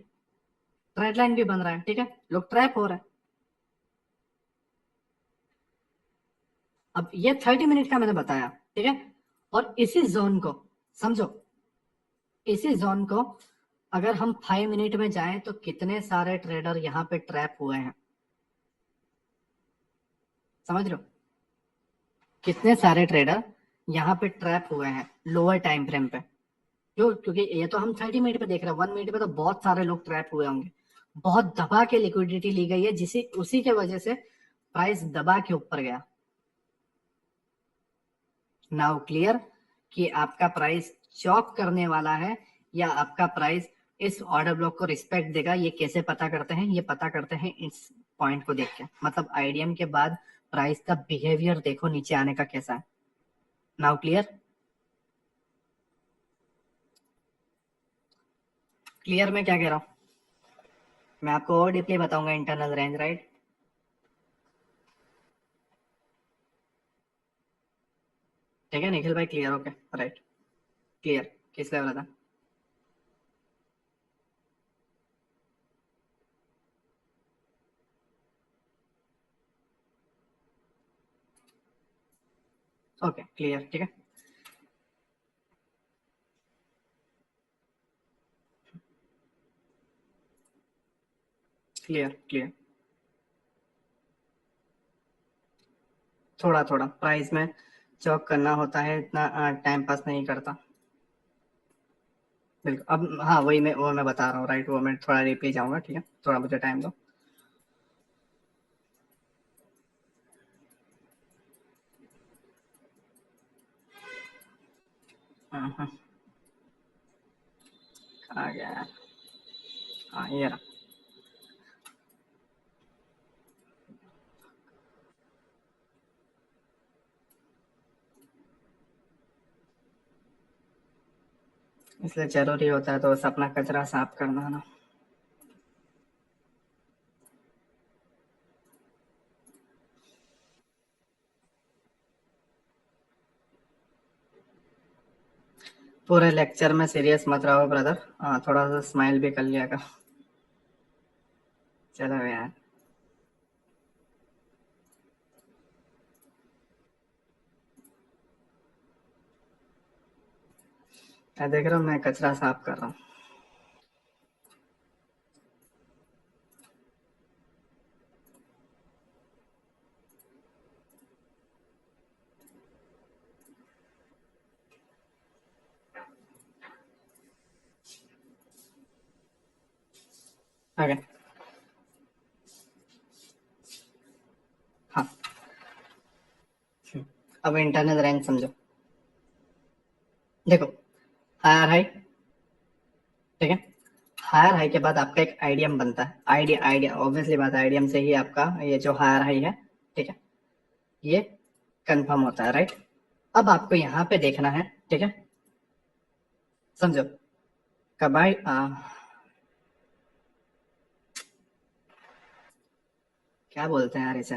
ट्रेड लाइन भी बन रहा है, ठीक है, लोग ट्रैप हो रहे हैं। अब ये 30 मिनट का मैंने बताया, ठीक है, और इसी जोन को समझो, इसी जोन को अगर हम 5 मिनट में जाएं तो कितने सारे ट्रेडर यहाँ पे ट्रैप हुए हैं, समझ रहे हो, कितने सारे ट्रेडर यहाँ पे ट्रैप हुए हैं लोअर टाइम फ्रेम पे। क्यों, क्योंकि ये तो हम 30 मिनट पे देख रहे हैं, 1 मिनट पे तो बहुत सारे लोग ट्रैप हुए होंगे, बहुत दबा के लिक्विडिटी ली गई है, जिसी उसी के वजह से प्राइस दबा के ऊपर गया। नाउ क्लियर कि आपका प्राइस चॉक करने वाला है या आपका प्राइस इस ऑर्डर ब्लॉक को रिस्पेक्ट देगा। ये कैसे पता करते हैं, ये पता करते हैं इस पॉइंट को देख के, मतलब आईडीएम के बाद प्राइस का बिहेवियर देखो नीचे आने का कैसा है। नाउ क्लियर, क्लियर मैं क्या कह रहा हूं, मैं आपको और डीपली बताऊंगा इंटरनल रेंज, राइट। ठीक है निखिल भाई, क्लियर, ओके, राइट, क्लियर, किस लेवल था। ओके क्लियर, ठीक है, क्लियर क्लियर। थोड़ा थोड़ा प्राइस में चौक करना होता है, इतना टाइम पास नहीं करता, बिल्कुल। अब हाँ वही मैं बता रहा हूँ, राइट, वो मैं थोड़ा रिप्ले जाऊंगा, ठीक है, थोड़ा मुझे टाइम दो। हम्म, आ गया, हाँ ये रहा। इसलिए जरूरी होता है तो बस अपना कचरा साफ करना ना। पूरे लेक्चर में सीरियस मत रहो ब्रदर, हाँ थोड़ा सा स्माइल भी कर लिया कर, चलो यार। मैं देख रहा हूँ, मैं कचरा साफ कर रहा हूँ। ओके, हाँ, अब इंटरनल रेंज समझो। देखो, हायर हाई, ठीक है, हायर हाई के बाद आपका एक आइडियम बनता है, आइडिया आइडिया ऑब्वियसली बात है, आइडियम से ही आपका ये जो हायर हाई है, ठीक है, ये कंफर्म होता है, राइट। अब आपको यहाँ पे देखना है, ठीक है, समझो, कबाई क्या बोलते हैं यार इसे,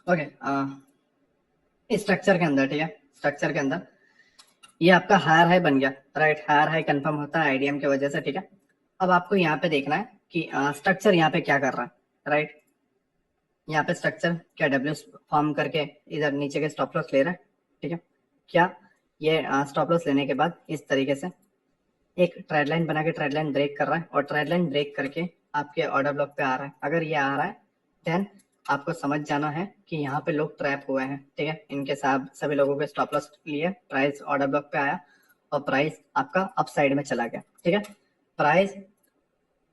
ओके, स्ट्रक्चर के अंदर, ठीक है, स्ट्रक्चर के अंदर ये आपका हायर हाई बन गया, राइट, हायर हाई कंफर्म होता है आईडीएम की वजह से, ठीक है। अब आपको यहाँ पे देखना है कि स्ट्रक्चर यहाँ पे क्या कर रहा है, राइट। यहाँ पे स्ट्रक्चर क्या डब्ल्यू फॉर्म करके इधर नीचे के स्टॉप लॉस ले रहा है, ठीक है। क्या ये स्टॉप लॉस लेने के बाद इस तरीके से एक ट्रेड लाइन बना के ट्रेड लाइन ब्रेक कर रहा है और ट्रेड लाइन ब्रेक करके आपके ऑर्डर ब्लॉक पे आ रहा है। अगर ये आ रहा है देन आपको समझ जाना है कि यहाँ पे लोग ट्रैप हुए हैं, ठीक है। इनके साथ सभी लोगों के स्टॉप लॉस लिए, प्राइस ऑर्डर ब्लॉक पे आया और प्राइस आपका अप साइड में चला गया, ठीक है। प्राइस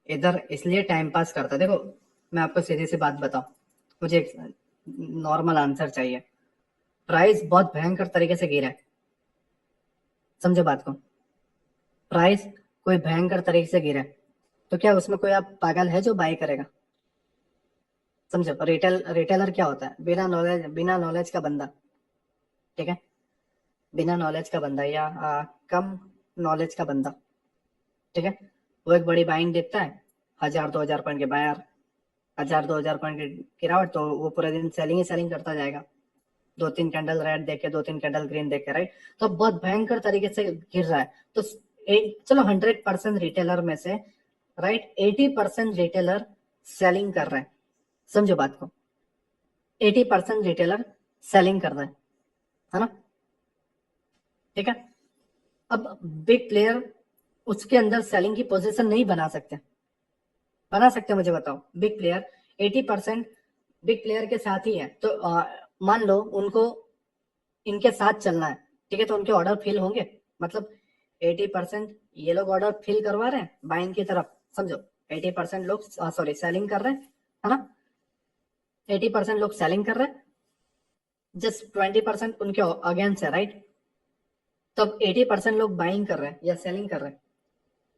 इधर इसलिए टाइम पास करता है। देखो मैं आपको सीधी सी बात बताऊं, मुझे एक नॉर्मल आंसर चाहिए। प्राइस बहुत भयंकर तरीके से गिरा है, समझो बात को। प्राइस कोई भयंकर तरीके से गिरा है तो क्या उसमें कोई आप पागल है जो बाय करेगा? समझो, रिटेलर क्या होता है? बिना नॉलेज का बंदा, ठीक है। बिना नॉलेज का बंदा या कम नॉलेज का बंदा, ठीक है। वो एक बड़ी बाइंग देखता है, 1000-2000 पॉइंट के बायर, 1000-2000 पॉइंट की गिरावट, तो वो पूरे दिन सेलिंग ही सेलिंग करता जाएगा। 2-3 कैंडल रेड देख के, 2-3 कैंडल ग्रीन देख के, राइट। तो बहुत भयंकर तरीके से गिर रहा है। तो चलो 100% रिटेलर में से राइट 80% रिटेलर सेलिंग कर रहे हैं, समझो बात को। 80% रिटेलर सेलिंग कर रहे हैं, है ना, ठीक है। अब बिग प्लेयर उसके अंदर सेलिंग की पोजीशन नहीं बना सकते, बना सकते मुझे बताओ? बिग प्लेयर 80% बिग प्लेयर के साथ ही है, तो मान लो उनको इनके साथ चलना है, ठीक है। तो उनके ऑर्डर फिल होंगे, मतलब 80% ये लोग ऑर्डर फिल करवा रहे हैं बाइंग की तरफ, समझो। 80% लोग सॉरी सेलिंग कर रहे हैं, है ना। 80% लोग सेलिंग कर रहे हैं, जस्ट 20% उनके अगेंस्ट है, राइट। तब 80% लोग बाइंग कर रहे हैं या सेलिंग कर रहे हैं,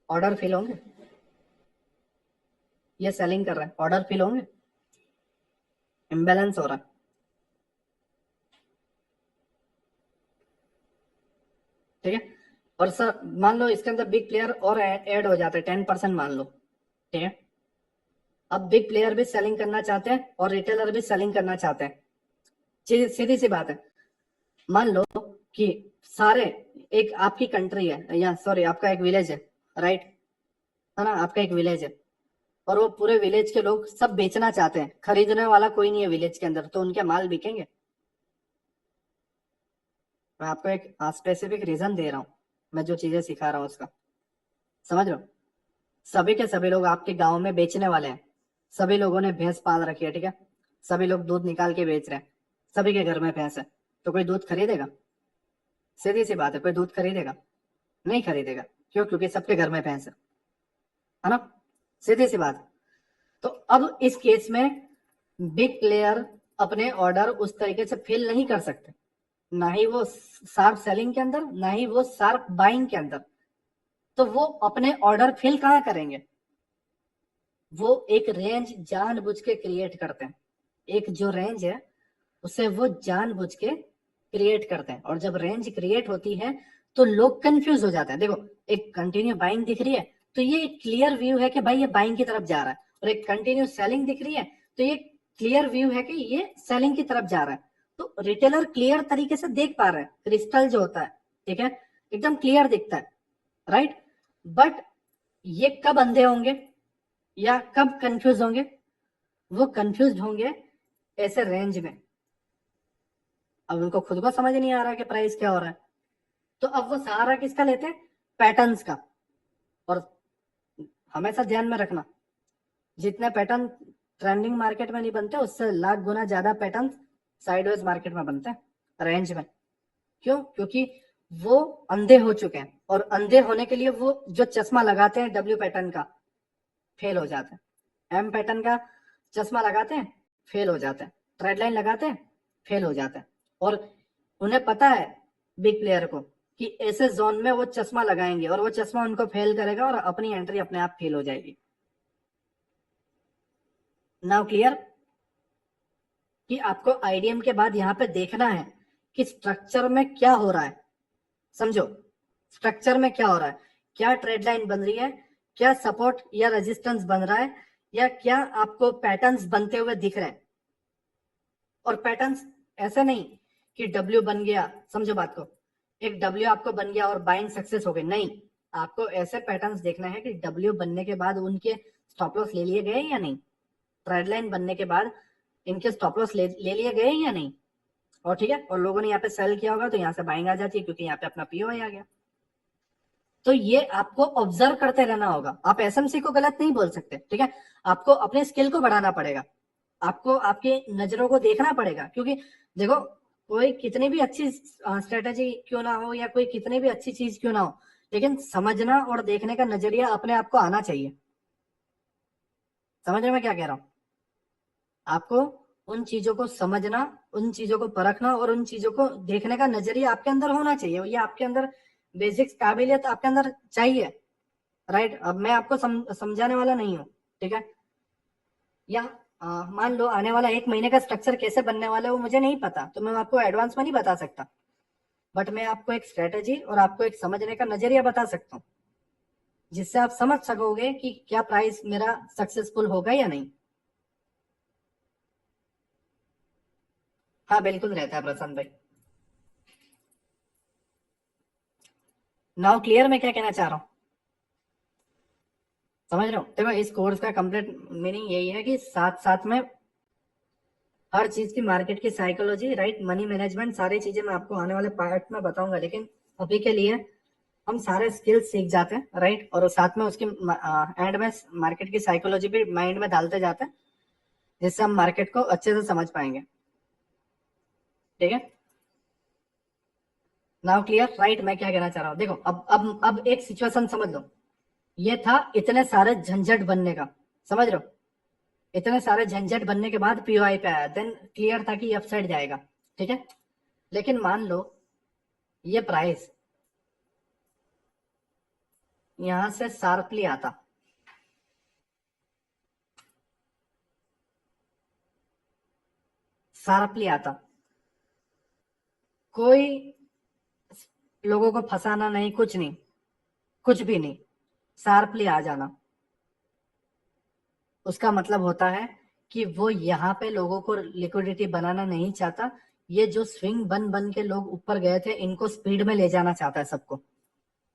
ऑर्डर फिल होंगे? ये सेलिंग कर रहे हैं, ऑर्डर फिल होंगे? इम्बैलेंस हो रहा है, ठीक है। और सर मान लो इसके अंदर बिग प्लेयर और ऐड हो जाते हैं, 10% मान लो, ठीक है। अब बिग प्लेयर भी सेलिंग करना चाहते हैं और रिटेलर भी सेलिंग करना चाहते हैं, सीधी सी बात है। मान लो कि सारे, एक आपकी कंट्री है या सॉरी आपका एक विलेज है, राइट, है ना। आपका एक विलेज है और वो पूरे विलेज के लोग सब बेचना चाहते हैं, खरीदने वाला कोई नहीं है विलेज के अंदर, तो उनके माल बिकेंगे? मैं आपको एक स्पेसिफिक रीजन दे रहा हूँ, मैं जो चीजें सिखा रहा हूँ उसका, समझ रहे हो। सभी के सभी लोग आपके गांव में बेचने वाले हैं, सभी लोगों ने भैंस पाल रखी है, ठीक है। सभी लोग दूध निकाल के बेच रहे हैं, सभी के घर में भैंस है, तो कोई दूध खरीदेगा? सीधी सी बात है, कोई दूध खरीदेगा? नहीं खरीदेगा। क्यों? क्योंकि सबके घर में भैंस है ना, सीधी सी बात। तो अब इस केस में बिग प्लेयर अपने ऑर्डर उस तरीके से फिल नहीं कर सकते, ना ही वो शार्प सेलिंग के अंदर, ना ही वो शार्प बाइंग के अंदर। तो वो अपने ऑर्डर फिल कहाँ करेंगे? वो एक रेंज जानबूझ के क्रिएट करते हैं, एक जो रेंज है उसे वो जानबूझ के क्रिएट करते हैं। और जब रेंज क्रिएट होती है तो लोग कंफ्यूज हो जाते हैं। देखो एक कंटिन्यू बाइंग दिख रही है तो ये एक क्लियर व्यू है कि भाई ये बाइंग की तरफ जा रहा है, और एक कंटिन्यू सेलिंग दिख रही है तो ये क्लियर व्यू है कि ये सेलिंग की तरफ जा रहा है। तो रिटेलर क्लियर तरीके से देख पा रहे हैं, क्रिस्टल जो होता है, ठीक है, एकदम क्लियर दिखता है, राइट। बट ये कब अंधे होंगे या कब कंफ्यूज होंगे? वो कंफ्यूज होंगे ऐसे रेंज में। अब उनको खुद को समझ नहीं आ रहा कि प्राइस क्या हो रहा है, तो अब वो सहारा किसका लेते हैं? पैटर्न्स का। और हमेशा ध्यान में रखना, जितने पैटर्न ट्रेंडिंग मार्केट में नहीं बनते उससे लाख गुना ज्यादा पैटर्न साइडवेज मार्केट में बनते हैं, रेंज में। क्यों? क्योंकि वो अंधे हो चुके हैं, और अंधे होने के लिए वो जो चश्मा लगाते हैं डब्ल्यू पैटर्न का, फेल हो जाते हैं। एम पैटर्न का चश्मा लगाते हैं, फेल हो जाते हैं। ट्रेड लाइन लगाते हैं, फेल हो जाते हैं। और उन्हें पता है बिग प्लेयर को कि ऐसे जोन में वो चश्मा लगाएंगे और वो चश्मा उनको फेल करेगा और अपनी एंट्री अपने आप फेल हो जाएगी। नाउ क्लियर कि आपको आईडीएम के बाद यहाँ पे देखना है कि स्ट्रक्चर में क्या हो रहा है, समझो। स्ट्रक्चर में क्या हो रहा है, क्या ट्रेड लाइन बन रही है, क्या सपोर्ट या रेजिस्टेंस बन रहा है, या क्या आपको पैटर्न्स बनते हुए दिख रहे हैं। और पैटर्न्स ऐसे नहीं कि डब्ल्यू बन गया, समझो बात को, एक डब्ल्यू आपको बन गया और बाइंग सक्सेस हो गई, नहीं। आपको ऐसे पैटर्न्स देखना है कि डब्ल्यू बनने के बाद उनके स्टॉप लॉस ले लिए गए या नहीं, ट्रेड लाइन बनने के बाद इनके स्टॉप लॉस ले लिए गए या नहीं, और ठीक है, और लोगों ने यहाँ पे सेल किया होगा तो यहाँ से बाइंग आ जाती है क्योंकि यहाँ पे अपना पीओआई आ गया। तो ये आपको ऑब्जर्व करते रहना होगा, आप एसएमसी को गलत नहीं बोल सकते, ठीक है, आपको अपने स्किल को बढ़ाना पड़ेगा, आपको आपकी नजरों को देखना पड़ेगा, क्योंकि देखो कोई कितनी भी अच्छी स्ट्रेटेजी क्यों ना हो या कोई कितनी भी अच्छी चीज क्यों ना हो, लेकिन समझना और देखने का नजरिया अपने आप को आना चाहिए। समझ रहे मैं क्या कह रहा हूं? आपको उन चीजों को समझना, उन चीजों को परखना और उन चीजों को देखने का नजरिया आपके अंदर होना चाहिए, ये आपके अंदर बेसिक काबिलियत आपके अंदर चाहिए, राइट। अब मैं आपको समझाने वाला नहीं हूँ, ठीक है, या मान लो आने वाला 1 महीने का स्ट्रक्चर कैसे बनने वाला है वो मुझे नहीं पता, तो मैं आपको एडवांस में नहीं बता सकता, बट मैं आपको एक स्ट्रेटेजी और आपको एक समझने का नजरिया बता सकता हूँ, जिससे आप समझ सकोगे कि क्या प्राइस मेरा सक्सेसफुल होगा या नहीं। हाँ बिल्कुल रहता है प्रशांत भाई। नाउ क्लियर मैं क्या कहना चाह रहा हूँ, समझ रहे हो? देखो इस कोर्स का कंप्लीट मीनिंग यही है कि साथ साथ में हर चीज की मार्केट की साइकोलॉजी, राइट, मनी मैनेजमेंट, सारी चीजें मैं आपको आने वाले पार्ट में बताऊंगा, लेकिन अभी के लिए हम सारे स्किल्स सीख जाते हैं, राइट, और साथ में उसकी एंड में मार्केट की साइकोलॉजी भी माइंड में डालते जाते हैं, जिससे हम मार्केट को अच्छे से समझ पाएंगे, ठीक है। नाउ क्लियर, राइट, मैं क्या कहना चाह रहा हूँ, देखो अब एक सिचुएशन समझ लो, ये था इतने सारे झंझट बनने का, समझ रहे हो, इतने सारे झंझट बनने के बाद पीओआई पे आया, देन क्लियर था कि ये अपसाइड जाएगा, ठीक है, लेकिन मान लो ये प्राइस यहां से शार्पली आता, शार्पली आता, कोई लोगों को फंसाना नहीं, कुछ नहीं, कुछ भी नहीं, शार्पली आ जाना, उसका मतलब होता है कि वो यहाँ पे लोगों को लिक्विडिटी बनाना नहीं चाहता, ये जो स्विंग बन बन के लोग ऊपर गए थे इनको स्पीड में ले जाना चाहता है सबको,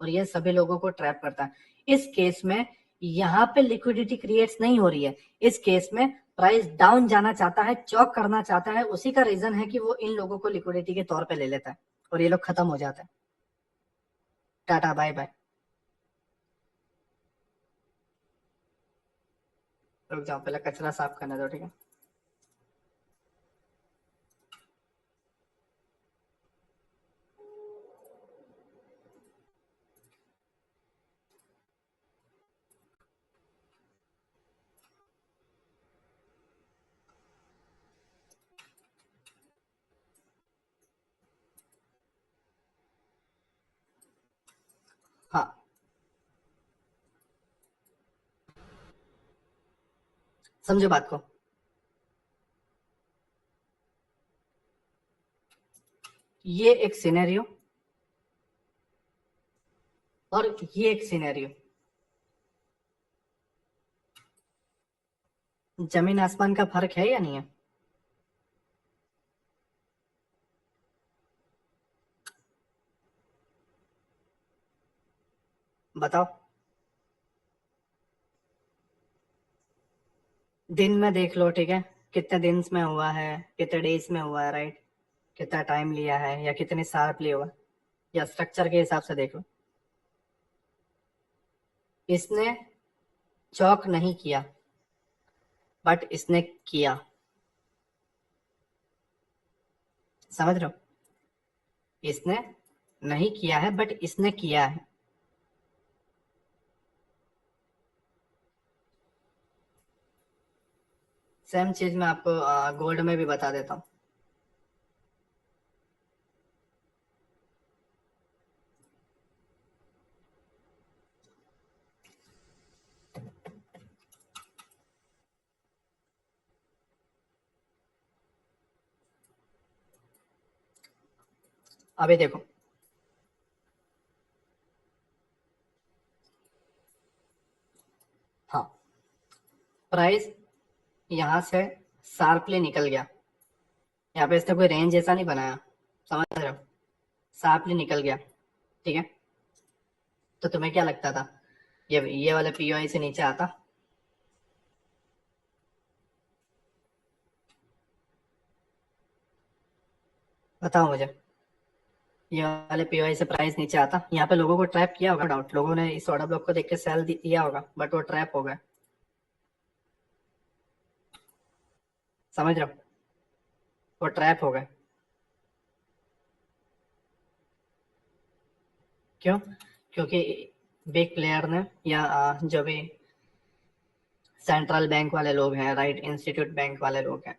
और ये सभी लोगों को ट्रैप करता है। इस केस में यहाँ पे लिक्विडिटी क्रिएट्स नहीं हो रही है, इस केस में प्राइस डाउन जाना चाहता है, चौक करना चाहता है, उसी का रीजन है कि वो इन लोगों को लिक्विडिटी के तौर पे ले लेता है और ये लोग खत्म हो जाते हैं। Tata bye bye. रुक जाओ पहले कचरा साफ करने दो, ठीक है। हाँ समझो बात को, ये एक सिनेरियो और ये एक सिनेरियो, जमीन आसमान का फर्क है या नहीं है? बताओ। दिन में देख लो, ठीक है, कितने दिन में हुआ है, कितने डेज में हुआ है, राइट, कितना टाइम लिया है या कितने शार्पली हुआ, या स्ट्रक्चर के हिसाब से देख लो, इसने चौक नहीं किया बट इसने किया, समझ रहे हो, इसने नहीं किया है बट इसने किया है। सेम चीज मैं आपको गोल्ड में भी बता देता हूँ। अभी देखो, हाँ, प्राइस यहां से शार्पली निकल गया, यहाँ पे इसने कोई रेंज ऐसा नहीं बनाया, समझ रहे हो, शार्पली निकल गया, ठीक है, तो तुम्हें क्या लगता था, ये वाले पीओआई से नीचे आता? बताओ मुझे, ये वाले पीओआई से प्राइस नीचे आता? यहाँ पे लोगों को ट्रैप किया होगा, डाउट, लोगों ने इस ऑर्डर ब्लॉक को देख के सेल दिया होगा, बट वो ट्रैप हो गया। समझ रहे हो? वो ट्रैप हो गए। क्यों? क्योंकि बिग प्लेयर ने या जो भी सेंट्रल बैंक वाले लोग हैं, राइट, इंस्टीट्यूट बैंक वाले लोग हैं,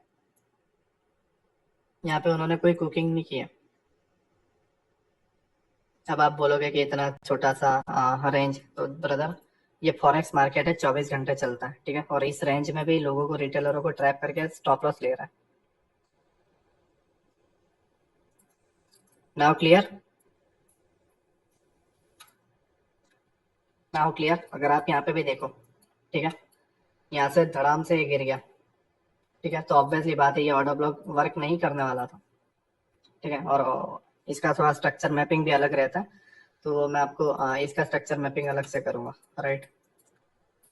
यहाँ पे उन्होंने कोई कुकिंग नहीं किया। अब आप बोलोगे कि इतना छोटा सा रेंज, तो ब्रदर ये फॉरेक्स मार्केट है, 24 घंटे चलता है, ठीक है, और इस रेंज में भी लोगों को, रिटेलरों को ट्रैप करके स्टॉप लॉस ले रहा है। Now clear? Now clear? अगर आप यहाँ पे भी देखो, ठीक है, यहाँ से धड़ाम से ये गिर गया, ठीक है, तो ऑब्वियसली बात है ये ऑर्डर ब्लॉक वर्क नहीं करने वाला था, ठीक है, और इसका थोड़ा स्ट्रक्चर मैपिंग भी अलग रहता है, तो मैं आपको इसका स्ट्रक्चर मैपिंग अलग से करूंगा, राइट।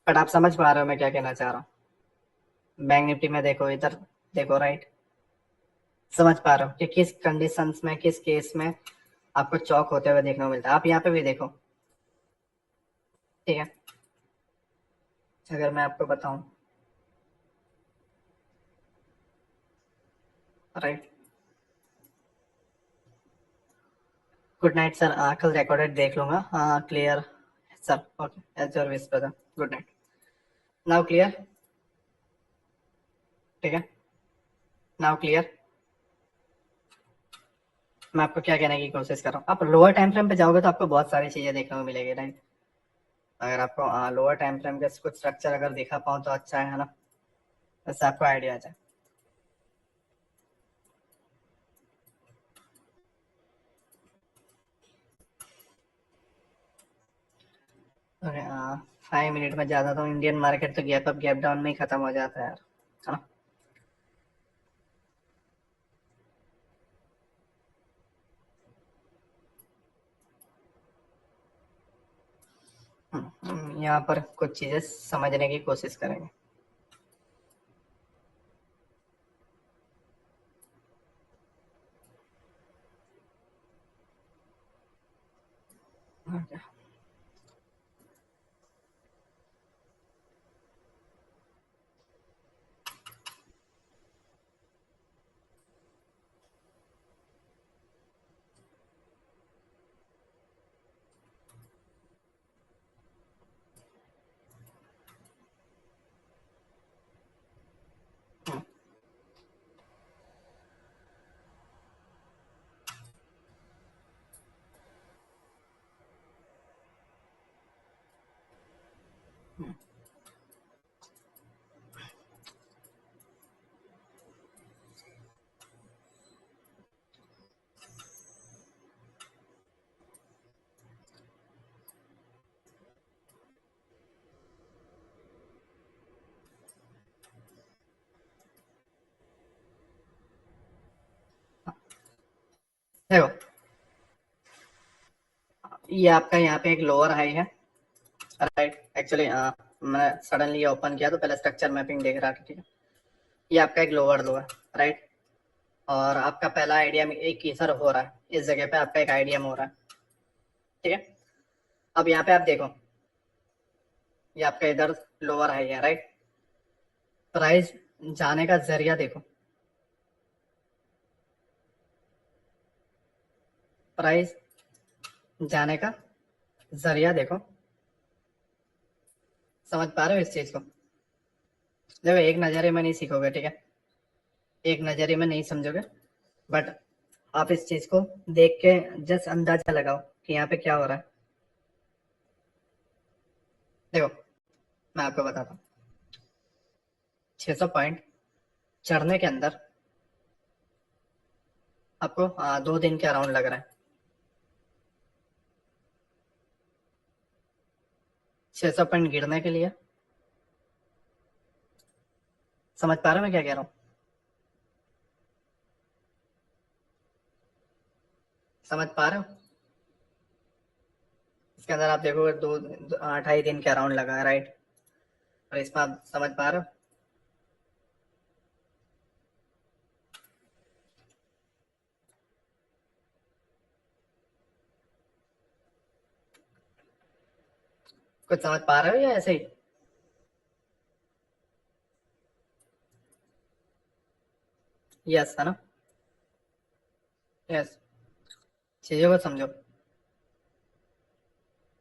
बट आप समझ पा रहे हो मैं क्या कहना चाह रहा हूँ? बैंक निफ्टी में देखो, इधर देखो, राइट, समझ पा रहे हो कि किस कंडीशंस में, किस केस में आपको चौक होते हुए देखने को मिलता है। आप यहाँ पे भी देखो, ठीक है, अगर मैं आपको बताऊं, राइट, गुड नाइट सर, कल रिकॉर्डेड देख लूंगा, हाँ clear sir, okay, as your wish brother, good night. Now clear? ठीक है, नाउ क्लियर? मैं आपको क्या कहने की कोशिश कर रहा हूँ, आप लोअर टाइम फ्रेम पे जाओगे तो आपको बहुत सारी चीजें देखने को मिलेगी, राइट। अगर आपको लोअर टाइम फ्रेम के कुछ स्ट्रक्चर अगर दिखा पाऊँ तो अच्छा है ना, वैसे आपको आइडिया आ जाए। ओके, 5 मिनट में ज्यादा तो इंडियन मार्केट तो गैप अप गैप डाउन में ही खत्म हो जाता है यार, है ना। यहाँ पर कुछ चीजें समझने की कोशिश करेंगे। Okay. देखो, ये आपका यहाँ पे एक लोअर हाई है, राइट, एक्चुअली मैं सडनली ओपन किया तो पहले स्ट्रक्चर मैपिंग देख रहा था, ठीक है, ये आपका एक लोअर लो है, राइट, और आपका पहला आइडिया एक ईथर हो रहा है, इस जगह पे आपका एक आइडिया हो रहा है, ठीक है। अब यहाँ पे आप देखो, ये आपका इधर लोअर हाई है, राइट, प्राइस जाने का जरिया देखो, प्राइस जाने का जरिया देखो, समझ पा रहे हो इस चीज को? देखो, एक नजरिए में नहीं सीखोगे, ठीक है, एक नजरिए में नहीं समझोगे, बट आप इस चीज को देख के जस्ट अंदाजा लगाओ कि यहाँ पे क्या हो रहा है। देखो, मैं आपको बताता हूँ, 600 पॉइंट चढ़ने के अंदर आपको 2 दिन के अराउंड लग रहा है, 600 पॉइंट गिरने के लिए। समझ पा रहे हो मैं क्या कह रहा हूँ? समझ पा रहे हो? इसके अंदर आप देखोगे 2-2 2 2 2 दिन के अराउंड लगा है, राइट, और इसमें आप समझ पा रहे हो, कुछ समझ पा रहे हो या ऐसे ही? यस है ना? यस। चीजों को समझो।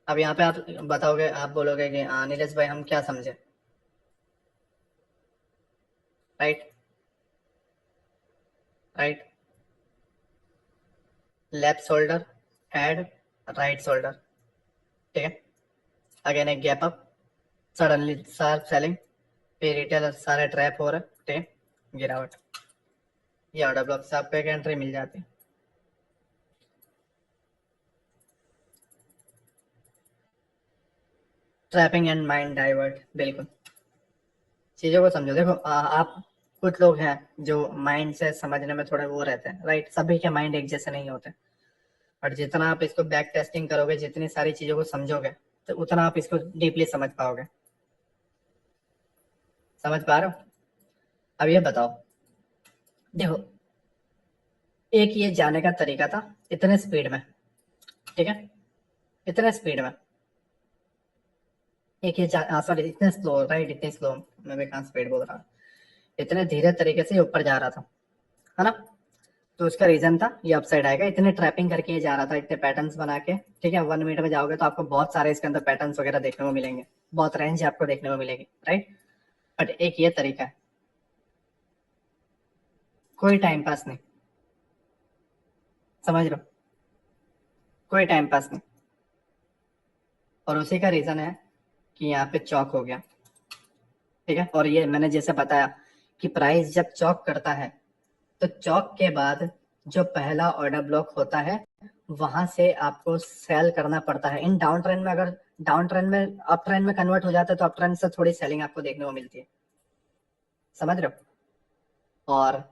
अब यहाँ पे आप बताओगे, आप बोलोगे कि हाँ नीलेश भाई हम क्या समझे, right? Right. Left shoulder and right shoulder, ठीक है। अगेन एक gap up, suddenly sharp selling, फिर रिटेलर सारे ट्रैप हो रहे, ठीक है, गिरावट। ये ऑर्डर ब्लॉक से आपको एक एंट्री मिल जाती है। ट्रैपिंग एंड माइंड डाइवर्ट, बिल्कुल। चीजों को समझो। देखो आप, कुछ लोग हैं जो माइंड से समझने में थोड़े वो रहते हैं, राइट? सभी के माइंड एक जैसे नहीं होते। और जितना आप इसको बैक टेस्टिंग करोगे, जितनी सारी चीजों को समझोगे, तो उतना आप इसको डीपली समझ पाओगे। समझ पा रहे हो? अब ये बताओ, देखो एक ये जाने का तरीका था इतने स्पीड में, ठीक है, इतने स्पीड में। एक ये सॉरी, इतने स्लो, राइट, इतने स्लो, मैं भी कहाँ स्पीड बोल रहा हूँ। इतने धीरे तरीके से ऊपर जा रहा था, है ना? तो उसका रीजन था ये अपसाइड आएगा, इतने ट्रैपिंग करके ये जा रहा था, इतने पैटर्न्स बना के, ठीक है। 1 मिनट में जाओगे तो आपको बहुत सारे इसके अंदर पैटर्न्स वगैरह देखने को मिलेंगे, बहुत रेंज आपको देखने को मिलेगी, राइट? बट एक ये तरीका है, कोई टाइम पास नहीं। समझ लो, कोई टाइम पास नहीं। और उसी का रीजन है कि यहाँ पे चौक हो गया, ठीक है। और ये मैंने जैसे बताया कि प्राइस जब चौक करता है, तो चौक के बाद जो पहला ऑर्डर ब्लॉक होता है, वहां से आपको सेल करना पड़ता है। इन डाउन ट्रेंड में, अगर डाउन ट्रेंड में अप ट्रेंड में कन्वर्ट हो जाता है, तो अप ट्रेंड से थोड़ी सेलिंग आपको देखने को मिलती है। समझ रहे हो? और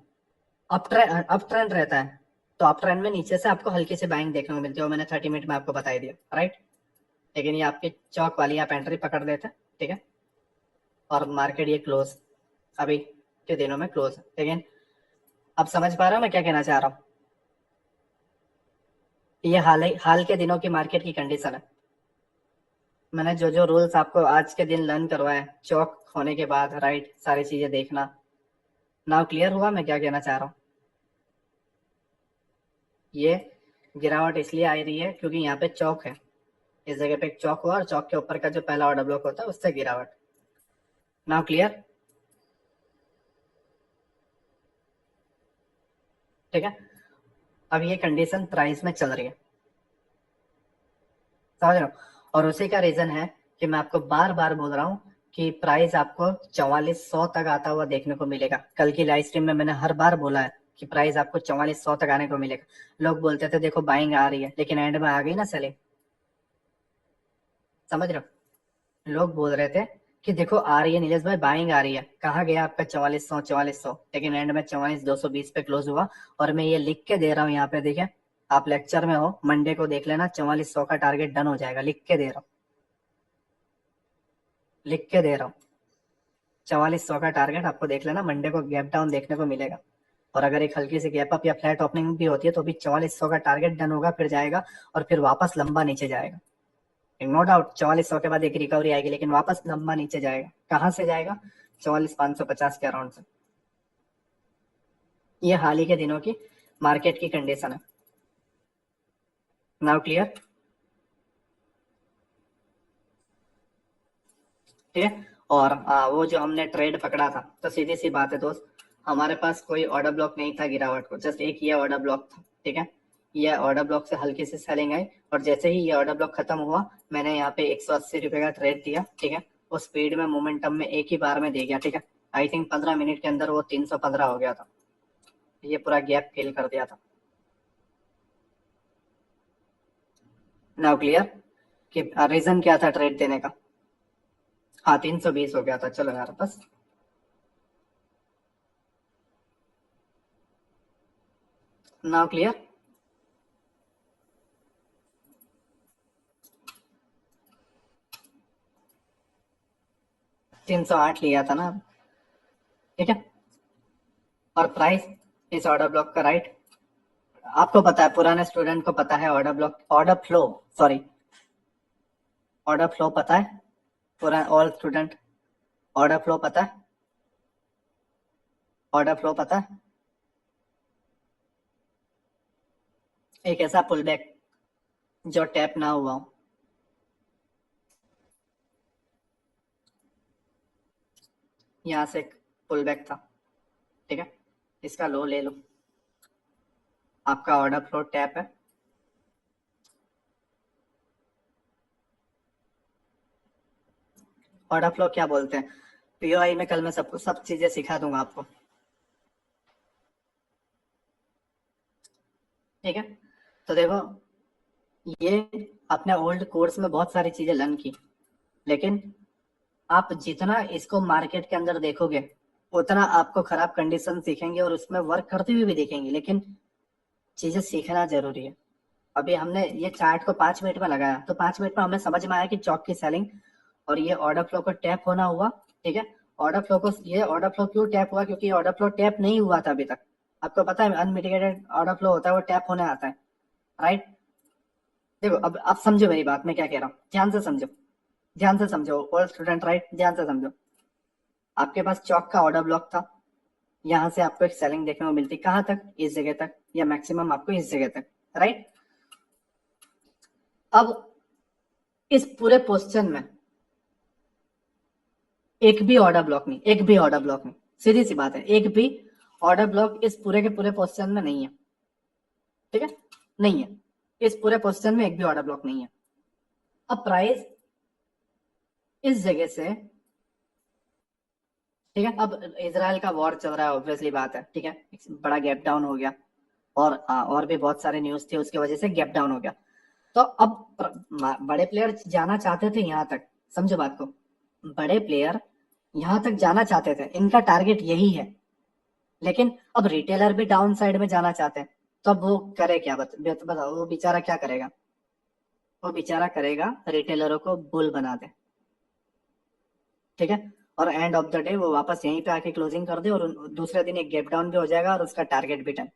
अप ट्रेंड रहता है, तो अप ट्रेंड में नीचे से आपको हल्की सी बाइंग देखने को मिलती है, वो मैंने 30 मिनट में आपको बता ही दिया, राइट? लेकिन ये आपकी चौक वाली आप एंट्री पकड़ लेते हैं, ठीक है। और मार्केट ये क्लोज, अभी के दिनों में क्लोज है, लेकिन अब समझ पा रहे हो मैं क्या कहना चाह रहा हूँ? ये हाल के दिनों की मार्केट की कंडीशन है। मैंने जो जो रूल्स आपको आज के दिन लर्न करवाए, चौक होने के बाद, राइट, सारी चीजें देखना, नाउ क्लियर हुआ मैं क्या कहना चाह रहा हूँ? ये गिरावट इसलिए आ रही है क्योंकि यहाँ पे चौक है, इस जगह पे एक चौक हुआ, और चौक के ऊपर का जो पहला ऑर्डर ब्लॉक होता है उससे गिरावट। Now clear? ठीक है। अब ये कंडीशन प्राइस में चल रही है, समझ रहे हो? और उसी का रीजन है कि मैं आपको बार बार बोल रहा हूँ कि प्राइस आपको 4400 तक आता हुआ देखने को मिलेगा। कल की लाइव स्ट्रीम में मैंने हर बार बोला है कि प्राइस आपको 4400 तक आने को मिलेगा। लोग बोलते थे देखो बाइंग आ रही है, लेकिन एंड में आ गई ना सेलिंग। समझ रहे हो? लोग बोल रहे थे कि देखो आ रही है नीलेश भाई, बाइंग आ रही है, कहाँ गया आपका 4400, लेकिन एंड में 44220 पे क्लोज हुआ। और मैं ये लिख के दे रहा हूँ यहाँ पे, देखिए आप लेक्चर में हो, मंडे को देख लेना, 4400 का टारगेट डन हो जाएगा, लिख के दे रहा हूँ, लिख के दे रहा हूँ। 4400 का टारगेट आपको देख लेना, मंडे को गैप डाउन देखने को मिलेगा। और अगर एक हल्की सी गैप अप या फ्लैट ओपनिंग भी होती है, तो भी 4400 का टारगेट डन होगा, फिर जाएगा और फिर वापस लंबा नीचे जाएगा। नो डाउट 4400 के बाद एक रिकवरी आएगी, लेकिन वापस लंबा नीचे जाएगा। कहाँ से जाएगा? 44550 के अराउंड से। ये हाल ही के दिनों की मार्केट की कंडीशन है। Now clear? ठीक है। और वो जो हमने ट्रेड पकड़ा था, तो सीधी सी बात है दोस्त, हमारे पास कोई ऑर्डर ब्लॉक नहीं था गिरावट को, जस्ट एक ये ऑर्डर ब्लॉक था, ठीक है। ये ऑर्डर ब्लॉक से हल्की सी सेलिंग आई, और जैसे ही ये ऑर्डर ब्लॉक खत्म हुआ, मैंने यहाँ पे 180 रुपए का ट्रेड दिया, ठीक है। वो स्पीड में, मोमेंटम में एक ही बार में दे गया, ठीक है। आई थिंक 15 मिनट के अंदर वो 315 हो गया था, ये पूरा गैप फिल कर दिया था। नाउ क्लियर कि रीजन क्या था ट्रेड देने का? हाँ 320 हो गया था, चलो यार बस। Now clear? 308 लिया था ना, ठीक है। और प्राइस इस ऑर्डर ब्लॉक का, राइट, आपको पता है, पुराने स्टूडेंट को पता है order block, order flow, sorry, order flow पता है। पूरा ऑल स्टूडेंट ऑर्डर फ्लो पता है? ऑर्डर फ्लो पता है? एक ऐसा पुल बैक जो टैप ना हुआ हो। यहाँ से एक पुल बैक था, ठीक है, इसका लो ले लो, आपका ऑर्डर फ्लो टैप है। ऑर्डर फ्लो क्या बोलते हैं? पीओआई में कल मैं सब चीजें सिखा दूंगा आपको, ठीक है। तो देखो, ये अपने ओल्ड कोर्स में बहुत सारी चीजें लर्न की, लेकिन आप जितना इसको मार्केट के अंदर देखोगे उतना आपको खराब कंडीशन सीखेंगे और उसमें वर्क करते हुए भी देखेंगे, लेकिन चीजें सीखना जरूरी है। अभी हमने ये चार्ट को 5 मिनट में लगाया, तो 5 मिनट में हमें समझ में आया कि चौक की सेलिंग और ये ऑर्डर फ्लो को टैप होना हुआ, ठीक है। ऑर्डर फ्लो क्यों टैप हुआ? क्योंकि ऑर्डर फ्लो टैप नहीं हुआ था अभी तक। आपको पता है अनमिटिगेटेड ऑर्डर फ्लो होता है, वो टैप होने आता है, राइट। देखो अब आप समझो मेरी बात, मैं क्या कह रहा हूँ, ध्यान से समझो, ध्यान से समझो ऑल स्टूडेंट, राइट, ध्यान से समझो। आपके पास चौक का ऑर्डर ब्लॉक था, यहाँ से आपको एक सेलिंग देखने को मिलती, कहाँ तक? इस जगह तक, या मैक्सिमम आपको इस जगह तक, राइट। अब इस पूरे पोस्चर में एक भी ऑर्डर ब्लॉक नहीं, एक भी ऑर्डर ब्लॉक नहीं, सीधी सी बात है, एक भी ऑर्डर ब्लॉक इस पूरे के पूरे पोस्चर में नहीं है, ठीक है, नहीं है। इस पूरे पोस्चर में एक भी ऑर्डर ब्लॉक नहीं है। अब प्राइस इस जगह से, ठीक है, अब इसराइल का वॉर चल रहा है, ऑब्वियसली बात है, ठीक है, बड़ा गैप डाउन हो गया, और भी बहुत सारे न्यूज थे उसकी वजह से गैप डाउन हो गया। तो अब बड़े प्लेयर जाना चाहते थे यहाँ तक, समझो बात को, बड़े प्लेयर यहाँ तक जाना चाहते थे, इनका टारगेट यही है, लेकिन अब रिटेलर भी डाउन साइड में जाना चाहते हैं, तो अब वो करे क्या? बताओ, वो बेचारा क्या करेगा? वो बेचारा करेगा रिटेलरों को बुल बना दे, ठीक है, और एंड ऑफ द डे वो वापस यहीं पे आके क्लोजिंग कर दे, और दूसरे दिन एक गैप डाउन भी हो जाएगा और उसका टारगेट भी टन,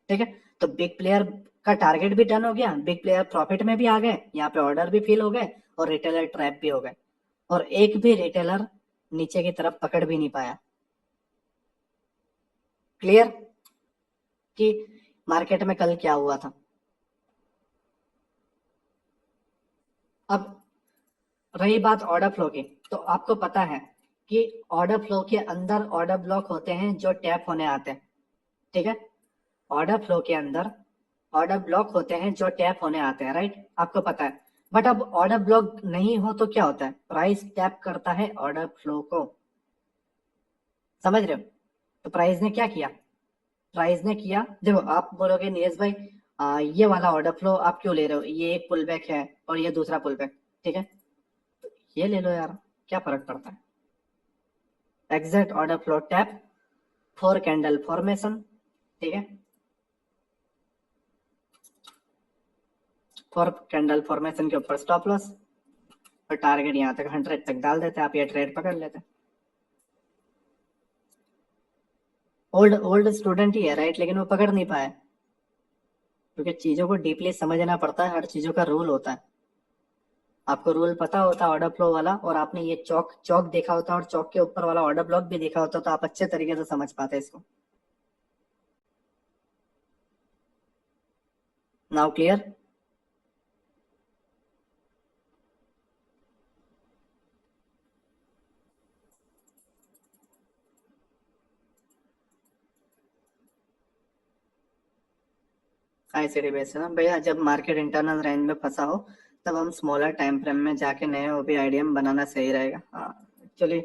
ठीक है। तो बिग प्लेयर का टारगेट भी टर्न हो गया, बिग प्लेयर प्रॉफिट में भी आ गए, यहाँ पे ऑर्डर भी फिल हो गए, और रिटेलर ट्रैप भी हो गए, और एक भी रिटेलर नीचे की तरफ पकड़ भी नहीं पाया। क्लियर कि मार्केट में कल क्या हुआ था? अब रही बात ऑर्डर फ्लो की, तो आपको पता है कि ऑर्डर फ्लो के अंदर ऑर्डर ब्लॉक होते हैं जो टैप होने आते हैं, ठीक है। ऑर्डर फ्लो के अंदर ऑर्डर ब्लॉक होते हैं जो टैप होने आते हैं, राइट, आपको पता है। बट अब ऑर्डर ब्लॉक नहीं हो तो क्या होता है? प्राइस टैप करता है ऑर्डर फ्लो को, समझ रहे हो? तो प्राइस ने क्या किया? प्राइस ने किया, देखो आप बोलोगे नीरज भाई, ये वाला ऑर्डर फ्लो आप क्यों ले रहे हो, ये एक पुल बैक है और ये दूसरा पुल बैक, ठीक है, ये ले लो यार, क्या फर्क पड़ता है? Exact order flow tap, four candle formation, ठीक है, फोर कैंडल फॉर्मेशन के ऊपर स्टॉप लॉस, और टारगेट यहाँ तक 100 तक डाल देते, आप ये ट्रेड पकड़ लेते। ओल्ड ओल्ड स्टूडेंट ही है, राइट, लेकिन वो पकड़ नहीं पाया, क्योंकि चीजों को डीपली समझना पड़ता है, हर चीजों का रूल होता है। आपको रूल पता होता है ऑर्डर फ्लो वाला, और आपने ये चौक चौक देखा होता और चौक के ऊपर वाला ऑर्डर ब्लॉक भी देखा होता, तो आप अच्छे तरीके से समझ पाते इसको। Now clear? आईसीडी बेस है ना भैया, जब मार्केट इंटरनल रेंज में फंसा हो तब हम स्मॉलर टाइम फ्रेम में जाके नए ओपी आईडीएम बनाना सही रहेगा। हाँ, एक्चुअली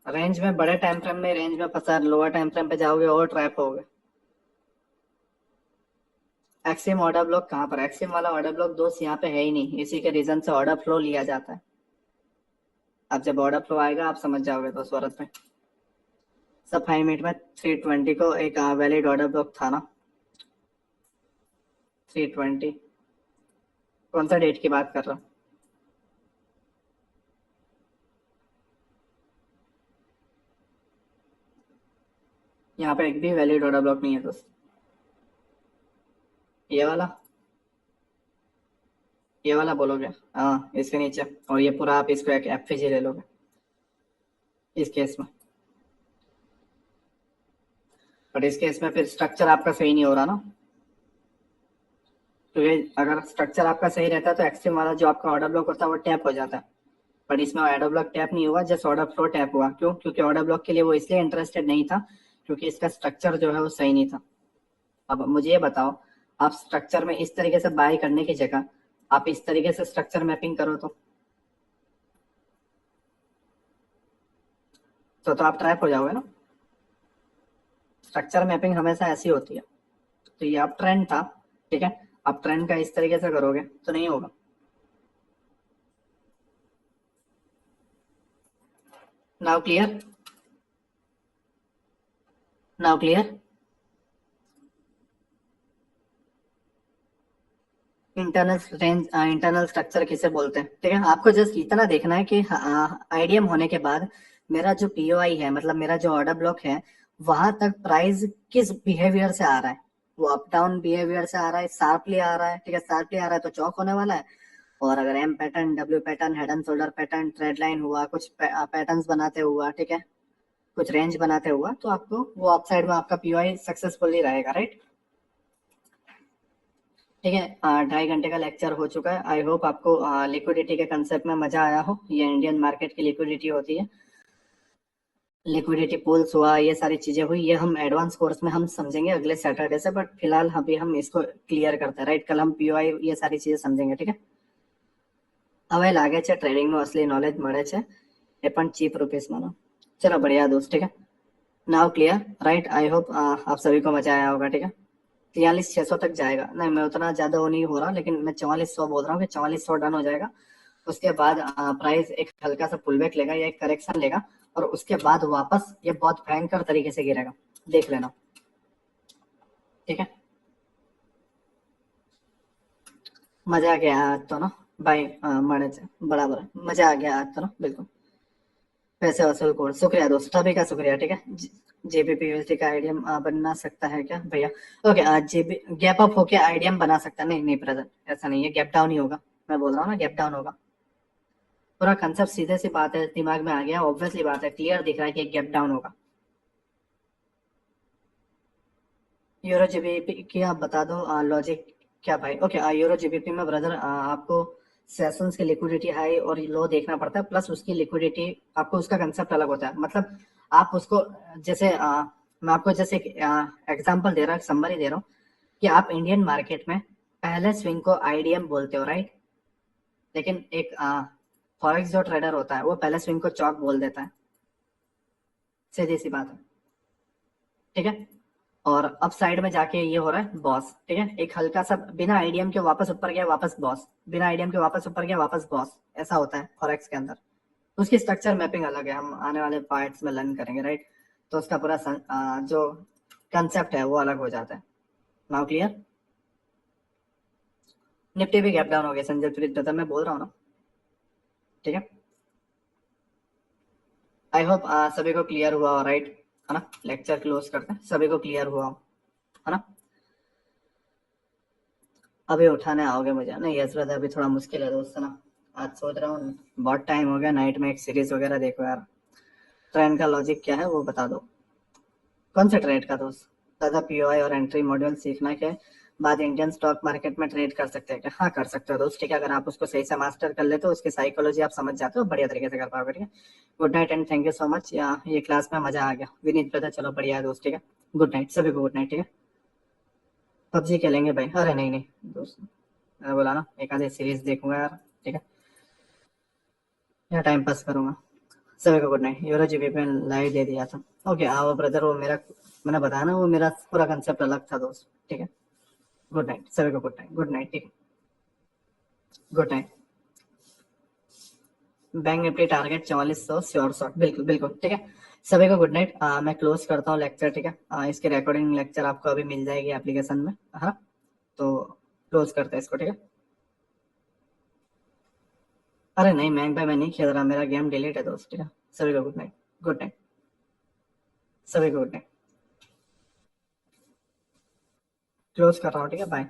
रेंज में, बड़े टाइम फ्रेम में रेंज में फंसा, लोअर टाइम फ्रेम पे जाओगे और ट्रैप होगे। एक्सिम ऑर्डर ब्लॉक कहाँ पर? एक्सिम वाला ऑर्डर ब्लॉक दोस्त यहाँ पे है ही नहीं, इसी के रीजन से ऑर्डर फ्लो लिया जाता है। अब जब ऑर्डर फ्लो आएगा आप समझ जाओगे दोस्त औरत में। सब 5 मिनट में 320 को एक वैलिड ऑर्डर ब्लॉक था ना, 320, कौन सा डेट की बात कर रहा हूँ? यहाँ पे एक भी वैलिड ऑर्डर ब्लॉक नहीं है दोस्त, ये वाला, ये वाला बोलोगे, हाँ इसके नीचे, और ये पूरा आप इसको एक एफपीजी ले लोगे इस केस में। बट इस केस में फिर स्ट्रक्चर आपका सही नहीं हो रहा ना, क्योंकि अगर स्ट्रक्चर आपका सही रहता है तो एक्सट्रीम वाला जो आपका ऑर्डर ब्लॉक होता है वो टैप हो जाता है। बट इसमें ऑर्डर ब्लॉक टैप नहीं हुआ, जस्ट ऑर्डर फ्लो टैप हुआ। क्यों? क्योंकि ऑर्डर ब्लॉक के लिए वो इसलिए इंटरेस्टेड नहीं था क्योंकि इसका स्ट्रक्चर जो है वो सही नहीं था। अब मुझे ये बताओ, आप स्ट्रक्चर में इस तरीके से बाय करने की जगह आप इस तरीके से स्ट्रक्चर मैपिंग करो तो आप ट्रैप हो जाओगे ना। स्ट्रक्चर मैपिंग हमेशा ऐसी होती है। तो ये अब ट्रेंड था, ठीक है, आप ट्रेंड का इस तरीके से करोगे तो नहीं होगा। Now clear, now clear. Internal range, internal structure किसे बोलते हैं, ठीक है। आपको जस्ट इतना देखना है कि आईडीएम होने के बाद मेरा जो पीओआई है, मतलब मेरा जो ऑर्डर ब्लॉक है, वहां तक प्राइस किस बिहेवियर से आ रहा है। वो अप डाउन बिहेवियर से आ रहा है, शार्पली आ रहा है, ठीक है, शार्पली आ रहा है तो चौक होने वाला है। और अगर M pattern, W pattern, head and shoulder pattern, trade line हुआ, कुछ पैटर्न्स बनाते हुआ, ठीक है, कुछ रेंज बनाते हुआ, तो आपको वो अपसाइड में आपका पीओआई सक्सेसफुली रहेगा, राइट। ठीक है, 2.5 घंटे का लेक्चर हो चुका है। आई होप आपको लिक्विडिटी के कंसेप्ट में मजा आया हो। ये इंडियन मार्केट की लिक्विडिटी होती है, लिक्विडिटी पूल्स हुआ, ये सारी चीजें हुई, ये हम एडवांस कोर्स में हम समझेंगे अगले सैटरडे से। बट फिलहाल अभी हम इसको क्लियर करते हैं, राइट। कल हम पीओआई ये सारी चीजें समझेंगे, ठीक है। હવે લાગે છે ટ્રેડિંગ નું असली नॉलेज મળે છે, એ પણ चीप रुपीस में। चलो बढ़िया दोस्त, ठीक है। Now clear, right. I hope आप सभी को मजा आया होगा, ठीक है। 43,600 तक जाएगा, नहीं मैं उतना ज्यादा वो नहीं हो रहा, लेकिन मैं 4400 बोल रहा हूँ कि 4400 डन हो जाएगा। उसके बाद प्राइस एक हल्का सा पुलबैक लेगा या एक करेक्शन लेगा, और उसके बाद वापस ये बहुत भयंकर तरीके से गिरेगा, देख लेना, ठीक है। मजा आ गया आज तो ना भाई, મળે છે बराबर है। मजा आ गया आज तो ना, बिल्कुल। पैसे वसूल कोर्स, शुक्रिया दोस्त, सभी का शुक्रिया, ठीक है। जेबीपी यूएसडी का आईडीएम बनना सकता है क्या भैया? ओके, जेबी गैप अप होके आईडीएम बना सकता है? नहीं नहीं ब्रदर, ऐसा नहीं है, गैप डाउन ही होगा। मैं बोल रहा हूँ ना, गैप डाउन होगा। पूरा कंसेप्ट सीधे सी बात है, दिमाग में आ गया, ऑब्वियसली बात है, क्लियर दिख रहा है कि गैप डाउन होगा। यूरो जीबीपी की आप बता दो लॉजिक क्या भाई। ओके, यूरो जीबीपी में ब्रदर आपको सेशंस की लिक्विडिटी हाई और लो देखना पड़ता है, प्लस उसकी लिक्विडिटी, आपको उसका कंसेप्ट अलग होता है। मतलब आप उसको जैसे मैं आपको जैसे एग्जांपल दे रहा हूँ, समरी दे रहा हूँ कि आप इंडियन मार्केट में पहले स्विंग को आईडीएम बोलते हो, राइट। लेकिन एक फॉरेक्स जो ट्रेडर होता है वो पहले स्विंग को चौक बोल देता है, सीधी सी बात है, ठीक है। और अब साइड में जाके ये हो रहा है बॉस, ठीक है, एक हल्का सा बिना आईडीएम के वापस ऊपर गया, वापस बॉस, बिना आईडीएम के वापस ऊपर गया, वापस बॉस, ऐसा होता है फॉरेक्स के अंदर। उसकी स्ट्रक्चर मैपिंग अलग है, हम आने वाले पार्ट्स में लर्न करेंगे, राइट। तो उसका पूरा जो कंसेप्ट है वो अलग हो जाता है। Now clear. निफ्टी भी गैप डाउन हो गया संजय प्रीत ब्रदर, मैं बोल रहा हूँ ना, ठीक है। आई होप सभी को क्लियर हुआ, राइट, है ना। लेक्चर क्लोज करते हैं, सभी को क्लियर हुआ, है ना। अभी उठाने आओगे मुझे? नहीं यस ब्रदर, अभी थोड़ा मुश्किल है दोस्त, है ना। आज सोच रहा हूँ, बहुत टाइम हो गया, नाइट में एक सीरीज वगैरह देखो यार। ट्रेंड का लॉजिक क्या है वो बता दो। कौन से ट्रेड का दोस्त? दादा पीओआई और एंट्री मॉड्यूल सीखना के बाद इंडियन स्टॉक मार्केट में ट्रेड कर सकते हैं क्या? हाँ कर सकते हो दोस्त, ठीक है। अगर आप उसको सही से मास्टर कर लेते हो, उसकी साइकोलॉजी आप समझ जाते हो, बढ़िया तरीके से कर पाओगे, ठीक है। Good night and thank you so much. ये क्लास में मजा आ गया, विनीत ब्रदर, चलो बढ़िया है दोस्त, ठीक है। गुड नाइट सभी को, गुड नाइट, ठीक है। पबजी खेलेंगे भाई? अरे नहीं नहीं दोस्त, मैंने बोला ना एक आधी सीरीज देखूंगा यार, ठीक है, या टाइम पास करूंगा। सभी को गुड नाइट। यूरो जीबी पे लाइव दे दिया था। ओके आओ ब्रदर, वो मेरा, मैंने बताया ना, वो मेरा पूरा कंसेप्ट अलग था दोस्त, ठीक है। गुड नाइट सभी को, गुड नाइट, गुड नाइट, ठीक है, good night. Bank Nifty target 4400 sure shot, बिल्कुल बिल्कुल, ठीक है। सभी को गुड नाइट। मैं क्लोज करता हूँ लेक्चर, ठीक है। इसकी रिकॉर्डिंग लेक्चर आपको अभी मिल जाएगी एप्लीकेशन में, हाँ। तो क्लोज करते हैं इसको, ठीक है। अरे नहीं मैंग भाई, मैं नहीं खेल रहा, मेरा गेम डिलीट है दोस्त, ठीक है। सभी को गुड नाइट, गुड नाइट, सभी को गुड नाइट। क्लोज कर रहा हूँ, ठीक है, बाय।